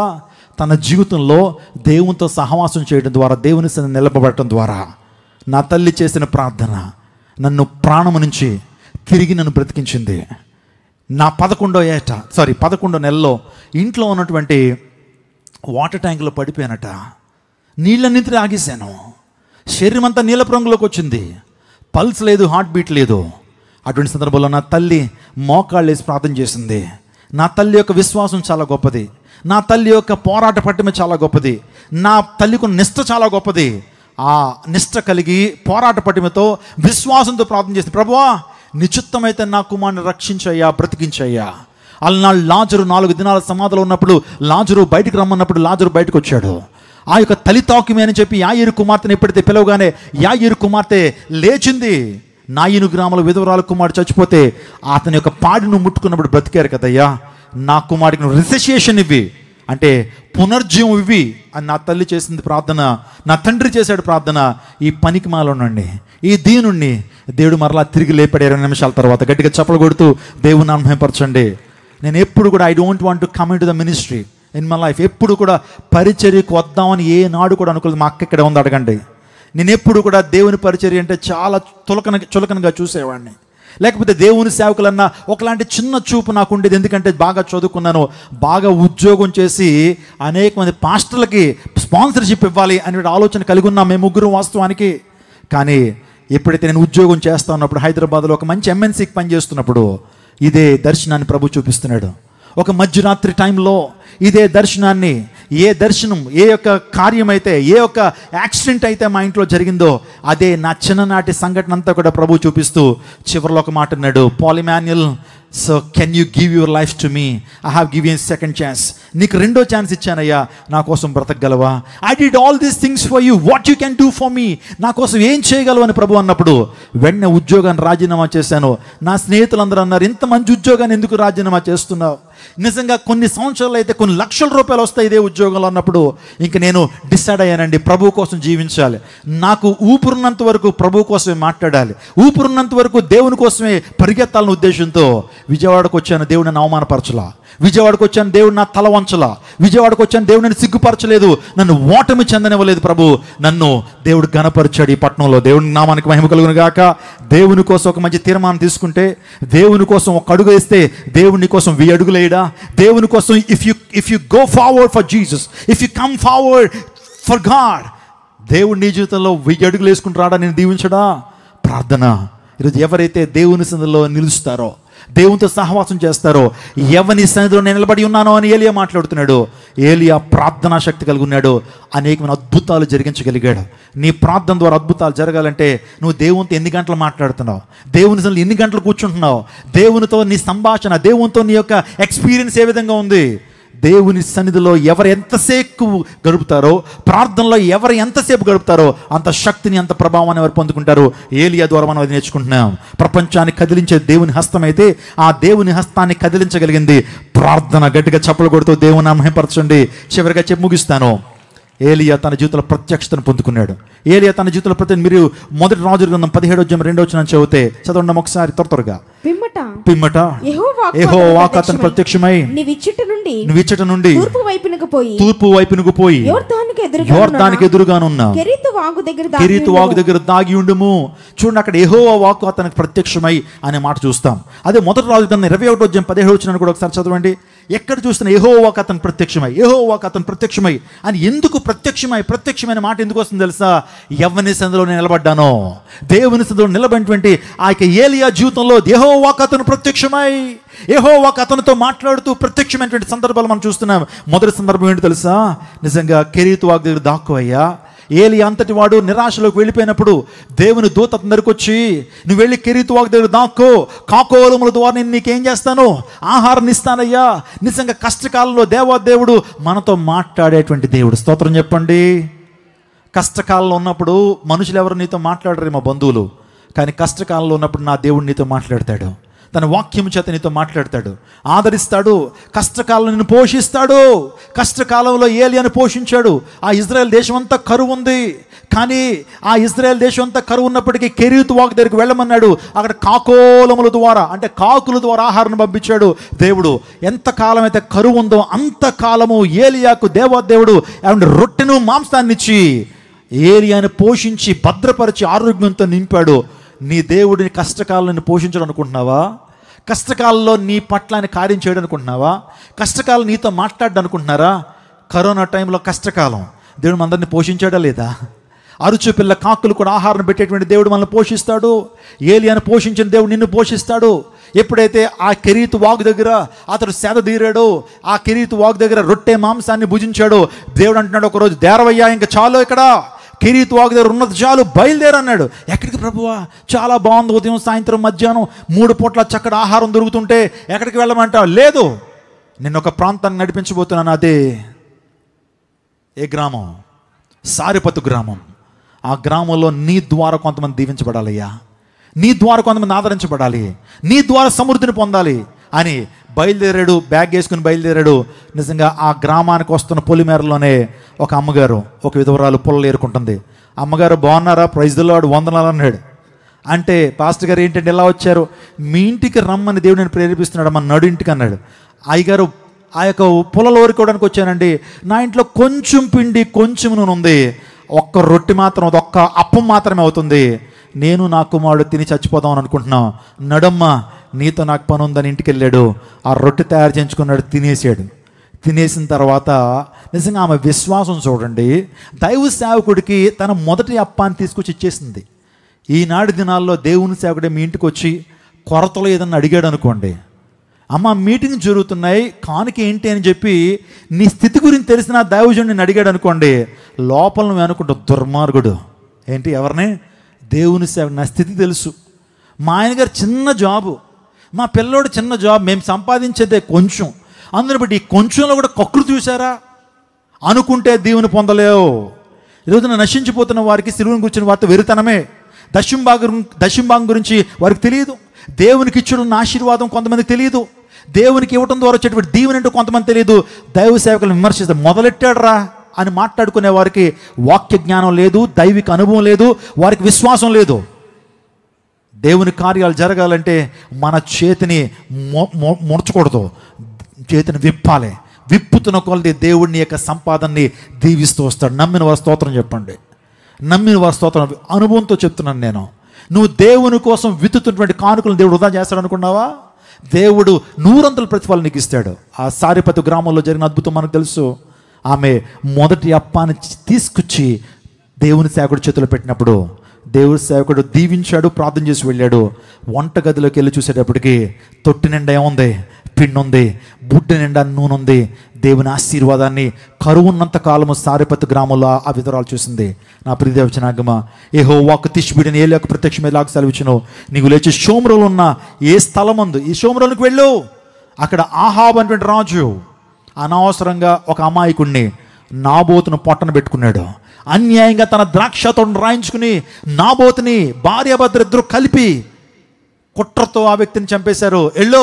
తన జీవితంలో దేవునితో సహవాసం చేయడం ద్వారా, దేవుని సన్నిధిలో నిలబడటం ద్వారా. నా తల్లి చేసిన ప్రార్థన నన్ను ప్రాణము నుంచి తిరిగి నన్ను బ్రతికించింది. నా 11వ నెలలో ఇంట్లో ఉన్నటువంటి వాటర్ ట్యాంకులో పడిపోయానట. నీళ్ళన్నింటినీ ఆగేశాను. శరీరం అంతా నీలపు రంగులోకి వచ్చింది. పల్స్ లేదు, హార్ట్ బీట్ లేదు. అటువంటి సందర్భంలో నా తల్లి మోకాళ్ళు వేసి ప్రార్థన చేసింది. నా తల్లి యొక్క విశ్వాసం చాలా గొప్పది. నా తల్లి యొక్క పోరాట పట్టమే చాలా గొప్పది. నా తల్లికి నిష్ఠ చాలా గొప్పది. ఆ నిష్ట కలిగి పోరాట పటిమతో విశ్వాసంతో ప్రార్థన చేస్తే, ప్రభువా నీ చిత్తమైతే నా కుమారుని రక్షించయ్యా, బ్రతికించయ్యా. అలనాడు లాజరు 4 దినాల సమాధిలో ఉన్నప్పుడు లాజరు బయటకు రమ్మన్నప్పుడు లాజరు బయటకు వచ్చాడు. ఆ యొక్క తలితాకుమే అని చెప్పి యాయీరు కుమార్తెను ఎప్పుడైతే పిలవగానే యాయీరు కుమార్తె లేచింది. నాయిను గ్రామంలో విధవరాలు కుమారుడు చచ్చిపోతే అతని యొక్క పాడిను ముట్టుకున్నప్పుడు బ్రతికారు కదయ్యా, నా కుమారుడికి నువ్వు రిససియేషన్ ఇవ్వి, అంటే పునర్జీవం ఇవ్వి అని నా తల్లి చేసింది ప్రార్థన, నా తండ్రి చేశాడు ప్రార్థన. ఈ పనికి మాలోనండి, ఈ దీనుణ్ణి దేవుడు మరలా తిరిగి లేపాడు 20 నిమిషాల తర్వాత. గట్టిగా చప్పలు కొడుతూ దేవుని నామమును మహిమపరచండి. నేను ఎప్పుడు కూడా I don't want to come in to the ministry in my life. ఎప్పుడు కూడా పరిచర్యకు వద్దామని ఏ నాడు కూడా అనుకోలేదు. మా అక్క ఇక్కడ ఉంది, అడగండి. నేను ఎప్పుడు కూడా దేవుని పరిచర్య అంటే చాలా చులకనగా చూసేవాడిని. లేకపోతే దేవుని సేవకులన్నా ఒకలాంటి చిన్న చూపు నాకు ఉండేది. ఎందుకంటే బాగా చదువుకున్నాను, బాగా ఉద్యోగం చేసి అనేక మంది పాస్టర్లకి స్పాన్సర్షిప్ ఇవ్వాలి అనే ఆలోచన కలిగి ఉన్నాం మేము ముగ్గురు వాస్తవానికి. కానీ ఎప్పుడైతే నేను ఉద్యోగం చేస్తా ఉన్నప్పుడు హైదరాబాద్లో ఒక మంచి ఎంఎన్సీకి పనిచేస్తున్నప్పుడు ఇదే దర్శనాన్ని ప్రభు చూపిస్తున్నాడు. ఒక మధ్యరాత్రి టైంలో ఇదే దర్శనాన్ని, ఏ దర్శనం, ఏ యొక్క కార్యమైతే, ఏ యొక్క యాక్సిడెంట్ అయితే మా ఇంట్లో జరిగిందో అదే నా చిన్ననాటి సంఘటన అంతా కూడా ప్రభు చూపిస్తూ చివరిలో ఒక మాట అన్నాడు, Paul Emmanuel, so can you give your life to me, I have give you second chance. నీకు రెండో ఛాన్స్ ఇచ్చానయ్యా, నా కోసం బ్రతకగలవా? I did all these things for you, what you can do for me, నా కోసం ఏం చేయగలవు అని ప్రభు అన్నప్పుడు వెంటనే ఉద్యోగాన్ని రాజీనామా చేశాను. నా స్నేహితులందరూ అన్నారు, ఇంత మంచి ఉద్యోగాన్ని ఎందుకు రాజీనామా చేస్తున్నావు? నిజంగా కొన్ని సంవత్సరాలు అయితే కొన్ని లక్షల రూపాయలు వస్తాయి ఇదే ఉద్యోగంలో అన్నప్పుడు ఇంక నేను డిసైడ్ అయ్యానండి, ప్రభు కోసం జీవించాలి. నాకు ఊపిరున్నంత వరకు ప్రభు కోసమే మాట్లాడాలి, ఊపిరున్నంత వరకు దేవుని కోసమే పరిగెత్తాలనే ఉద్దేశంతో విజయవాడకు వచ్చాను. దేవుడు నన్ను అవమానపరచలా. విజయవాడకు వచ్చాను, దేవుడు నా తల వంచలా. విజయవాడకు వచ్చాను, దేవుడు నన్ను సిగ్గుపరచలేదు, నన్ను ఓటమి చెందనివ్వలేదు. ప్రభు నన్ను దేవుడు ఘనపరిచాడు ఈ పట్టణంలో. దేవుని నామానికి మహిమ కలుగును గాక. దేవుని కోసం ఒక మంచి తీర్మానం తీసుకుంటే, దేవుని కోసం ఒక అడుగు వేస్తే దేవుని కోసం 1000 అడుగులు వేయడా? దేవుని కోసం if you go forward for Jesus, if you come forward for God, దేవుడు నీ జీవితంలో 1000 అడుగులు వేసుకుంటాడా? నేను దీవించడా? ప్రార్థన. ఈరోజు ఎవరైతే దేవుని సన్నిధిలో నిలుస్తారో, దేవునితో సహవాసం చేస్తారో, ఎవని సన్నిధిలో నేను నిలబడి ఉన్నానో అని ఏలియా మాట్లాడుతున్నాడు. ఏలియా ప్రార్థనా శక్తి కలిగి ఉన్నాడు, అనేకమైన అద్భుతాలు జరిగించగలిగాడు. నీ ప్రార్థన ద్వారా అద్భుతాలు జరగాలంటే నువ్వు దేవునితో ఎన్ని గంటలు మాట్లాడుతున్నావు, దేవుని సన్నిధిలో ఎన్ని గంటలు కూర్చుంటున్నావు, దేవునితో నీ సంభాషణ, దేవునితో నీ యొక్క ఎక్స్పీరియన్స్ ఏ విధంగా ఉంది? దేవుని సన్నిధిలో ఎవరు ఎంతసేపు గడుపుతారో, ప్రార్థనలో ఎవరు ఎంతసేపు గడుపుతారో అంత శక్తిని, అంత ప్రభావాన్ని ఎవరు పొందుకుంటారు. ఏలియా ద్వారా మనం అది నేర్చుకుంటున్నాం. ప్రపంచాన్ని కదిలించే దేవుని హస్తం అయితే ఆ దేవుని హస్తాన్ని కదిలించగలిగింది ప్రార్థన. గట్టిగా చప్పలు కొడుతూ దేవుని మహిమపరచండి. చివరిగా చెప్పి ముగిస్తాను. ఏలియా తన జీవితంలో ప్రత్యక్షతను పొందుకున్నాడు. ఏలియా తన జీవితంలో మీరు మొదటి రాజుల గ్రంథం 17:2 చదివితే చదవండి ఒకసారి త్వరగా. పిమ్మట యెహోవా వాక్కు అతని ప్రత్యక్షమై నివిచ్చట నుండి తూర్పు వైపునకు పోయి యోర్దానికి ఎదురుగానున్న కెరీతు వాగు దగ్గర దాగి ఉండుము. చూడండి, అక్కడ యెహోవా వాక్కు అతనికి ప్రత్యక్షమై అనే మాట చూస్తాం. అదే మొదటి రాజుల గ్రంథం 21:17 కూడా ఒకసారి చదవండి. ఎక్కడ చూస్తున్నా యెహోవా వాక్కు అతను ప్రత్యక్షమై, యెహోవా వాక్కు అతను ప్రత్యక్షమై అని. ఎందుకు ప్రత్యక్షమైన మాట ఎందుకు వస్తుంది తెలుసా? ఎవరిని సందులో నిలబడ్డానో, దేవుని సందులో నిలబడినటువంటి ఆ యొక్క ఏలియా జీవితంలో యెహోవా వాక్కు అతను ప్రత్యక్షమై, యెహోవా వాక్కు అతనితో మాట్లాడుతూ ప్రత్యక్షమైనటువంటి సందర్భాలు మనం చూస్తున్నాం. మొదటి సందర్భం ఏంటి తెలుసా? నిజంగా కెరీతు వాగు దగ్గర దాక్కువయ్యా. ఏలియా అంతటి వాడు నిరాశలోకి వెళ్ళిపోయినప్పుడు దేవుని దూత అతని దగ్గరకు వచ్చి, నువ్వు వెళ్ళి కెరీతు వాగు దగ్గర దాక్కో, కాకోలముల ద్వారా నేను నీకేం చేస్తాను? ఆహారాన్ని ఇస్తానయ్యా. నిజంగా కష్టకాలంలో దేవాదేవుడు మనతో మాట్లాడేటువంటి దేవుడు. స్తోత్రం చెప్పండి. కష్టకాలంలో ఉన్నప్పుడు మనుషులు ఎవరు నీతో మాట్లాడరు, మా బంధువులు. కానీ కష్టకాలంలో ఉన్నప్పుడు నా దేవుడు నీతో మాట్లాడతాడు. తన వాక్యం చేత నీతో మాట్లాడతాడు, ఆదరిస్తాడు. కష్టకాలంలో నిన్ను పోషిస్తాడు. కష్టకాలంలో ఏలియాను పోషించాడు. ఆ ఇజ్రాయెల్ దేశం అంతా కరువు ఉంది. కానీ ఆ ఇజ్రాయెల్ దేశం అంతా కరువు ఉన్నప్పటికీ కెరీతు వాగు దగ్గరికి వెళ్ళమన్నాడు. అక్కడ కాకోలముల ద్వారా, అంటే కాకుల ద్వారా ఆహారం పంపించాడు దేవుడు. ఎంతకాలం అయితే కరువు ఉందో అంతకాలము ఏలియాకు దేవాదేవుడు రొట్టెను మాంసాన్ని ఇచ్చి ఏలియాను పోషించి భద్రపరిచి ఆరోగ్యంతో నింపాడు. నీ దేవుడిని కష్టకాలను పోషించడం అనుకుంటున్నావా? కష్టకాలంలో నీ పట్ల ఆయన కార్యం చేయడం అనుకుంటున్నావా? కష్టకాలం నీతో మాట్లాడడం అనుకుంటున్నారా? కరోనా టైంలో కష్టకాలం దేవుడు మనందరినీ పోషించాడా లేదా? అరుచు పిల్ల కాకులు కూడా ఆహారం పెట్టేటువంటి దేవుడు మనల్ని పోషిస్తాడు. ఏలియాను పోషించిన దేవుడు నిన్ను పోషిస్తాడు. ఎప్పుడైతే ఆ కెరీతు వాగు దగ్గర అతడు సేద తీరాడో, ఆ కెరీతు వాగు దగ్గర రొట్టె మాంసాన్ని భుజించాడో, దేవుడు అంటున్నాడు ఒకరోజు, దేరవయ్యా ఇంక చాలు, ఇక్కడ కెరీతు వాగు దగ్గర ఉన్నది చాలు, బయలుదేరన్నాడు. ఎక్కడికి ప్రభువా? చాలా బాగుంది, ఉదయం సాయంత్రం మధ్యాహ్నం 3 పూట్ల చక్కటి ఆహారం దొరుకుతుంటే ఎక్కడికి వెళ్ళమంటావు? లేదు, నేను ఒక ప్రాంతాన్ని నడిపించబోతున్నాను. అదే ఏ గ్రామం? సారెపతు గ్రామం. ఆ గ్రామంలో నీ ద్వారా కొంతమంది దీవించబడాలయ్యా, నీ ద్వారా కొంతమంది ఆదరించబడాలి, నీ ద్వారా సమృద్ధిని పొందాలి అని బయలుదేరాడు. బ్యాగ్ వేసుకుని బయలుదేరాడు. నిజంగా ఆ గ్రామానికి వస్తున్న పొలిమేరలోనే ఒక అమ్మగారు, ఒక విధవరాలు పుల్లలు ఏరుకుంటుంది. అమ్మగారు బాగున్నారా? ప్రైజ్ ది లార్డ్, వందనాలు అన్నాడు. అంటే పాస్టర్ గారు ఏంటంటే ఎలా వచ్చారు? మీ ఇంటికి రమ్మని దేవుడు నేను ప్రేరేపిస్తున్నాడు, మన నడు ఇంటికి అన్నాడు. అయ్యగారు, ఆ యొక్క పొలలు ఓరుకోవడానికి వచ్చానండి, నా ఇంట్లో కొంచెం పిండి కొంచెం నూనె ఉంది, ఒక్క రొట్టె మాత్రం, ఒక్క అప్పం మాత్రమే అవుతుంది, నేను నా కుమారుడు తిని చచ్చిపోదాం అని అనుకుంటున్నాం, నడమ్మా నీతో నాకు పని ఉందని ఇంటికి వెళ్ళాడు. ఆ రొట్టె తయారు చేయించుకున్నాడు, తినేసాడు. తినేసిన తర్వాత నిజంగా ఆమె విశ్వాసం చూడండి. దైవ సేవకుడికి తన మొదటి అప్పాన్ని తీసుకొచ్చి ఇచ్చేసింది. ఈనాటి దినాల్లో దేవుని సేవకుడే మీ ఇంటికి వచ్చి కొరతలో ఏదన్నా అడిగాడు అనుకోండి, అమ్మ మీటింగ్ జరుగుతున్నాయి కానుక ఏంటి అని చెప్పి నీ స్థితి గురించి తెలిసిన దైవజనుడు నేను అడిగాడు అనుకోండి, లోపల నువ్వు అనుకుంటావు దుర్మార్గుడు. ఏంటి? ఎవరిని? దేవుని సేవ. నా స్థితి తెలుసు, మా ఆయనగారు చిన్న జాబు, మా పిల్లోడు చిన్న జాబ్, మేము సంపాదించేదే కొంచెం, అందుని బట్టి ఈ కొంచెంలో కూడా కక్కులు చూసారా అనుకుంటే దేవుని పొందలేవు. ఈరోజున నశించిపోతున్న వారికి సిలువను కూర్చుని వారితో వెరితనమే. దశంభాగం గురించి వారికి తెలియదు. దేవునికి ఇచ్చుడున్న ఆశీర్వాదం కొంతమందికి తెలియదు. దేవునికి ఇవ్వటం ద్వారా వచ్చేటువంటి దీవెన ఏంటో కొంతమంది తెలియదు. దైవ సేవకులను విమర్శిస్తారు. మొదలెట్టాడు రా అని మాట్లాడుకునే వారికి వాక్య జ్ఞానం లేదు, దైవిక అనుభవం లేదు, వారికి విశ్వాసం లేదు. దేవుని కార్యాలు జరగాలంటే మన చేతిని ముడచకూడదు, చేతిని విప్పాలి. విప్పుతున్న కొలది దేవుడిని యొక్క సంపాదనని దీవిస్తూ వస్తాడు. నమ్మిన వారి స్తోత్రం చెప్పండి. నమ్మిన వారి స్తోత్రం. అనుభవంతో చెప్తున్నాను నేను. నువ్వు దేవుని కోసం విత్తుతున్నటువంటి కానుకలను దేవుడు వృధా చేస్తాడు అనుకున్నావా? దేవుడు 100 ప్రతిఫలం నీకు ఇస్తాడు. ఆ సారెపతు గ్రామంలో జరిగిన అద్భుతం మనకు తెలుసు. ఆమె మొదటి అప్పాన్ని తీసుకొచ్చి దేవుని సేవకుడు చేతిలో పెట్టినప్పుడు దేవుడి సేవకుడు దీవించాడు, ప్రార్థన చేసి వెళ్ళాడు. వంటగదిలోకి వెళ్ళి చూసేటప్పటికి తొట్టి నిండా ఏముంది? పిండి ఉంది, బుడ్డ నిండా నూనె ఉంది. దేవుని ఆశీర్వాదాన్ని కరువున్నంత కాలము సారెపతు గ్రామంలో ఆ విధురాలు చూసింది. నా ప్రియదేవచనాగమ, యెహోవాకు తిష్బిడిని ఏలియాకు ప్రత్యక్షమయ్యేలాగా సెలవిచ్చును. నీకు లేచి షోమ్రోలో ఉన్న ఏ స్థలం ఉంది, ఈ షోమ్రోనికి వెళ్ళు. అక్కడ ఆహాబు అనేటువంటి రాజు అనవసరంగా ఒక అమాయకుడిని, నాబోతును పొట్టన పెట్టుకున్నాడు. అన్యాయంగా తన ద్రాక్ష తోటను రాయించుకుని నాబోతుని భార్యాభర్తలు ఇద్దరు కలిపి కుట్రతో ఆ వ్యక్తిని చంపేశారు. ఎల్లో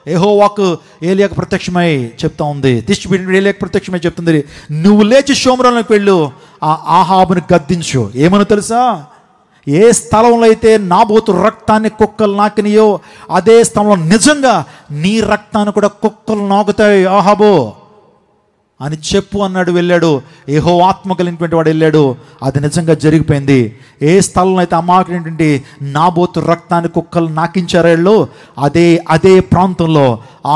యెహోవాకు ఏలియాకు ప్రత్యక్షమై చెప్తా ఉంది, తిష్బిడిని ఏలియాకు ప్రత్యక్షమై చెప్తుంది, నువ్వు లేచి షోమ్రోనుకు వెళ్ళు, ఆ ఆహాబుని గద్దించు. ఏమని తెలుసా? ఏ స్థలంలో అయితే నాబోతు రక్తాన్ని కుక్కలు నాకినాయో అదే స్థలంలో నిజంగా నీ రక్తాన్ని కూడా కుక్కలు నాకుతాయి ఆహాబు అని చెప్పు అన్నాడు. వెళ్ళాడు. యెహోవా ఆత్మ కలిగినటువంటి వాడు వెళ్ళాడు. అది నిజంగా జరిగిపోయింది. ఏ స్థలంలో అయితే అమాయకుడైనటువంటి నాబోతు రక్తాన్ని కుక్కలు నాకించారో వెళ్ళు, అదే ప్రాంతంలో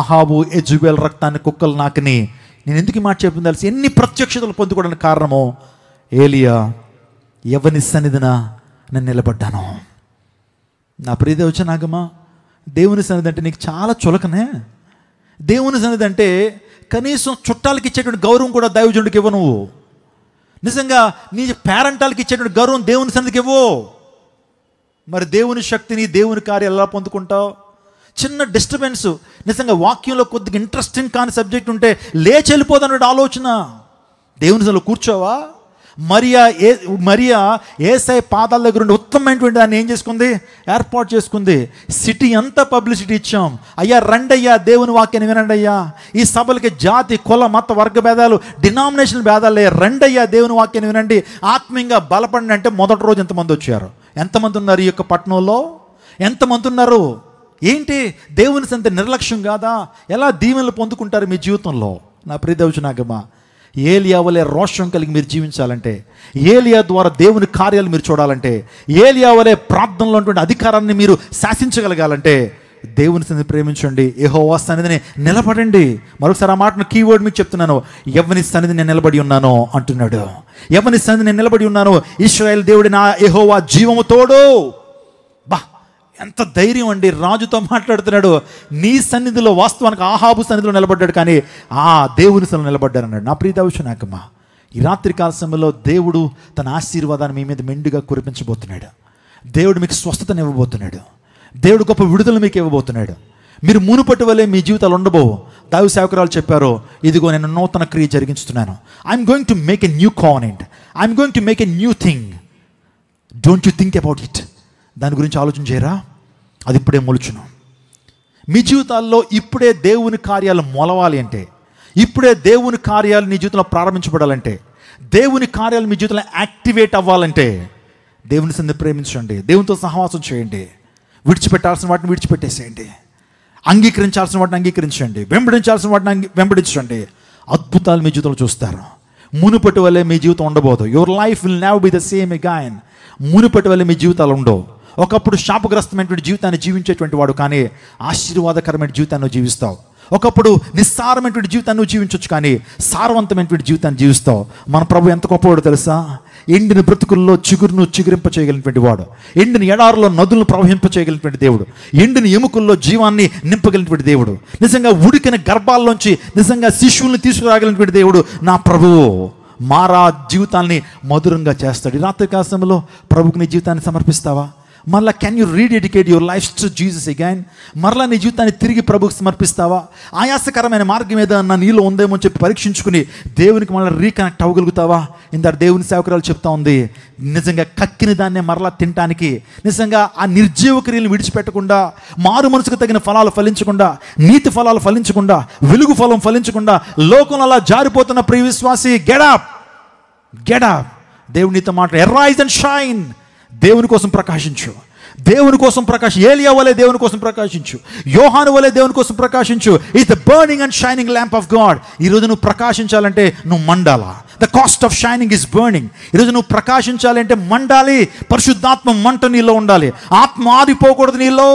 ఆహాబు యెజెబెల్ రక్తాన్ని కుక్కలు నాకిని. నేను ఎందుకు ఈ మాట చెప్పింది తెలిసి? ఎన్ని ప్రత్యక్షతలు పొందుకోవడానికి కారణము ఏలియా ఎవని సన్నిధిన నేను నిలబడ్డాను. నా ప్రియదేవచనాగమా, దేవుని సన్నిధి అంటే నీకు చాలా చులకనే. దేవుని సన్నిధి అంటే కనీసం చుట్టాలకి ఇచ్చేటువంటి గౌరవం కూడా దైవజనుడికి ఇవ్వ. నువ్వు నిజంగా నీ పేరెంటాలకి ఇచ్చేటువంటి గౌరవం దేవుని సన్నిధికి ఇవ్వు. మరి దేవుని శక్తిని, దేవుని కార్యాలు ఎలా పొందుకుంటావు? చిన్న డిస్టర్బెన్స్, నిజంగా వాక్యంలో కొద్దిగా ఇంట్రెస్టింగ్ కాని సబ్జెక్ట్ ఉంటే లేచి వెళ్ళిపోదన్నట్టు ఆలోచన. దేవుని సన్నిధిలో కూర్చోవా? మరియా యేసయ్య పాదాల దగ్గర ఉండి ఉత్తమమైనటువంటి దాన్ని ఏం చేసుకుంది? ఏర్పాటు చేసుకుంది. సిటీ అంతా పబ్లిసిటీ ఇచ్చాం. అయ్యా రండయ్యా, దేవుని వాక్యాన్ని వినండి అయ్యా. ఈ సభలకి జాతి, కుల, మత, వర్గ భేదాలు, డినామినేషన్ భేదాలు రండయ్యా, దేవుని వాక్యాన్ని వినండి, ఆత్మీయంగా బలపడండి అంటే మొదటి రోజు ఎంతమంది వచ్చారు? ఎంతమంది ఉన్నారు ఈ యొక్క పట్టణంలో? ఎంతమంది ఉన్నారు? ఏంటి దేవుని సంత నిర్లక్ష్యం కాదా? ఎలా దీవెనలు పొందుకుంటారు మీ జీవితంలో? నా ప్రియదేవచనాగమా, ఏలియా వలె రోషం కలిగి మీరు జీవించాలంటే, ఏలియా ద్వారా దేవుని కార్యాలు మీరు చూడాలంటే, ఏలియా వలె ప్రార్థనలో ఉన్నటువంటి అధికారాన్ని మీరు శాసించగలగాలంటే దేవుని సన్నిధిని ప్రేమించండి, యెహోవా సన్నిధిని నిలబడండి. మరొకసారి ఆ మాటను కీవర్డ్ మీకు చెప్తున్నాను. ఎవని సన్నిధి నేను నిలబడి ఉన్నానో అంటున్నాడు. ఎవని సన్నిధి నేను నిలబడి ఉన్నానో, ఇశ్రాయేలు దేవుడి నా యెహోవా జీవము తోడు. బా, ఎంత ధైర్యం అండి! రాజుతో మాట్లాడుతున్నాడు. నీ సన్నిధిలో, వాస్తవానికి ఆహాబు సన్నిధిలో నిలబడ్డాడు, కానీ ఆ దేవుని సన్నిధిలో నిలబడ్డాడు అన్నాడు. నా ప్రియదేవచనాగమా, ఈ రాత్రికాల సమయంలో దేవుడు తన ఆశీర్వాదాన్ని మీ మీద మెండుగా కురిపించబోతున్నాడు. దేవుడు మీకు స్వస్థతను ఇవ్వబోతున్నాడు. దేవుడు గొప్ప విడుదల మీకు ఇవ్వబోతున్నాడు. మీరు మునుపటి వలె మీ జీవితాలు ఉండబోవు. దైవ సేవకురాలు చెప్పారు, ఇదిగో నేను నూతన క్రియ జరిగించుతున్నాను. I'm going to make a new covenant, I'm going to make a new thing. Don't you think about it. దాని గురించి ఆలోచన చేయరా? అది ఇప్పుడే మొలుచును. మీ జీవితాల్లో ఇప్పుడే దేవుని కార్యాలు మొలవాలి అంటే, ఇప్పుడే దేవుని కార్యాలు నీ జీవితంలో ప్రారంభించబడాలంటే, దేవుని కార్యాలు మీ జీవితంలో యాక్టివేట్ అవ్వాలంటే దేవుని సన్నిధిని ప్రేమించండి, దేవునితో సహవాసం చేయండి, విడిచిపెట్టాల్సిన వాటిని విడిచిపెట్టేసేయండి, అంగీకరించాల్సిన వాటిని అంగీకరించండి, వెంబడించాల్సిన వాటిని వెంబడించండి. అద్భుతాలు మీ జీవితంలో చూస్తారు. మునుపటి వల్లే మీ జీవితం ఉండబోదు. Your life will never be the same again. మునుపటి వల్లే మీ జీవితాలు ఉండవు. ఒకప్పుడు శాపగ్రస్తమైనటువంటి జీవితాన్ని జీవించేటువంటి వాడు, కానీ ఆశీర్వాదకరమైన జీవితాన్ని జీవిస్తావు. ఒకప్పుడు నిస్సారమైనటువంటి జీవితాన్ని నువ్వు జీవించవచ్చు, కానీ సారవంతమైనటువంటి జీవితాన్ని జీవిస్తావు. మన ప్రభు ఎంత గొప్పవాడు తెలుసా? ఎండిన బ్రతుకుల్లో చిగురును చిగురింప చేయగలిగినటువంటి వాడు, ఎండిన ఎడారులో నదులను ప్రవహింప చేయగలిగినటువంటి దేవుడు, ఎండిన ఎముకల్లో జీవాన్ని నింపగలిగినటువంటి దేవుడు, నిజంగా ఉడికిన గర్భాల్లోంచి నిజంగా శిశువుల్ని తీసుకురాగలిగినటువంటి దేవుడు నా ప్రభువు. మారా జీవితాన్ని మధురంగా చేస్తాడు. ఈ రాత్రి కాలంలో ప్రభుకు నీ జీవితాన్ని సమర్పిస్తావా? మరలా can you rededicate your life to Jesus again? మరలా నీ జీవితాన్ని తిరిగి ప్రభుకు సమర్పిస్తావా? ఆయాసకరమైన మార్గం ఏదన్నా నీలో ఉందేమో అని చెప్పి పరీక్షించుకుని దేవునికి మళ్ళీ రీకనెక్ట్ అవ్వగలుగుతావా? ఇంత దేవుని సేవకురాలు చెప్తా ఉంది, నిజంగా కక్కిన దాన్నే మరలా తినటానికి, నిజంగా ఆ నిర్జీవ క్రియలను విడిచిపెట్టకుండా, మారు మనసుకు తగిన ఫలాలు ఫలించకుండా, నీతి ఫలాలు ఫలించకుండా, వెలుగు ఫలం ఫలించకుండా లోకంలో అలా జారిపోతున్న ప్రియ విశ్వాసి, గెట్ అప్. దేవుడు నీతో మాట్లాడు, ఎరైజ్ అండ్ షైన్. దేవుని కోసం ప్రకాశించు, దేవుని కోసం ఏలియా వలె దేవుని కోసం ప్రకాశించు, యోహాను వలె దేవుని కోసం ప్రకాశించు. It's the burning and shining lamp of God. ఈరోజు నువ్వు ప్రకాశించాలంటే నువ్వు మండాలా. The cost of shining is burning. ఈరోజు నువ్వు ప్రకాశించాలంటే మండాలి. పరిశుద్ధాత్మ మంట నీలో ఉండాలి. ఆత్మ ఆరిపోకూడదు నీలో.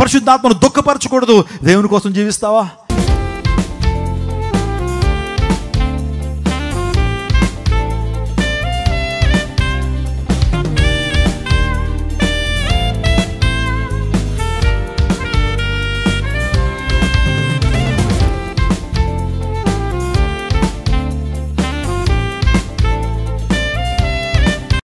పరిశుద్ధాత్మను దుఃఖపరచకూడదు. దేవుని కోసం జీవిస్తావా?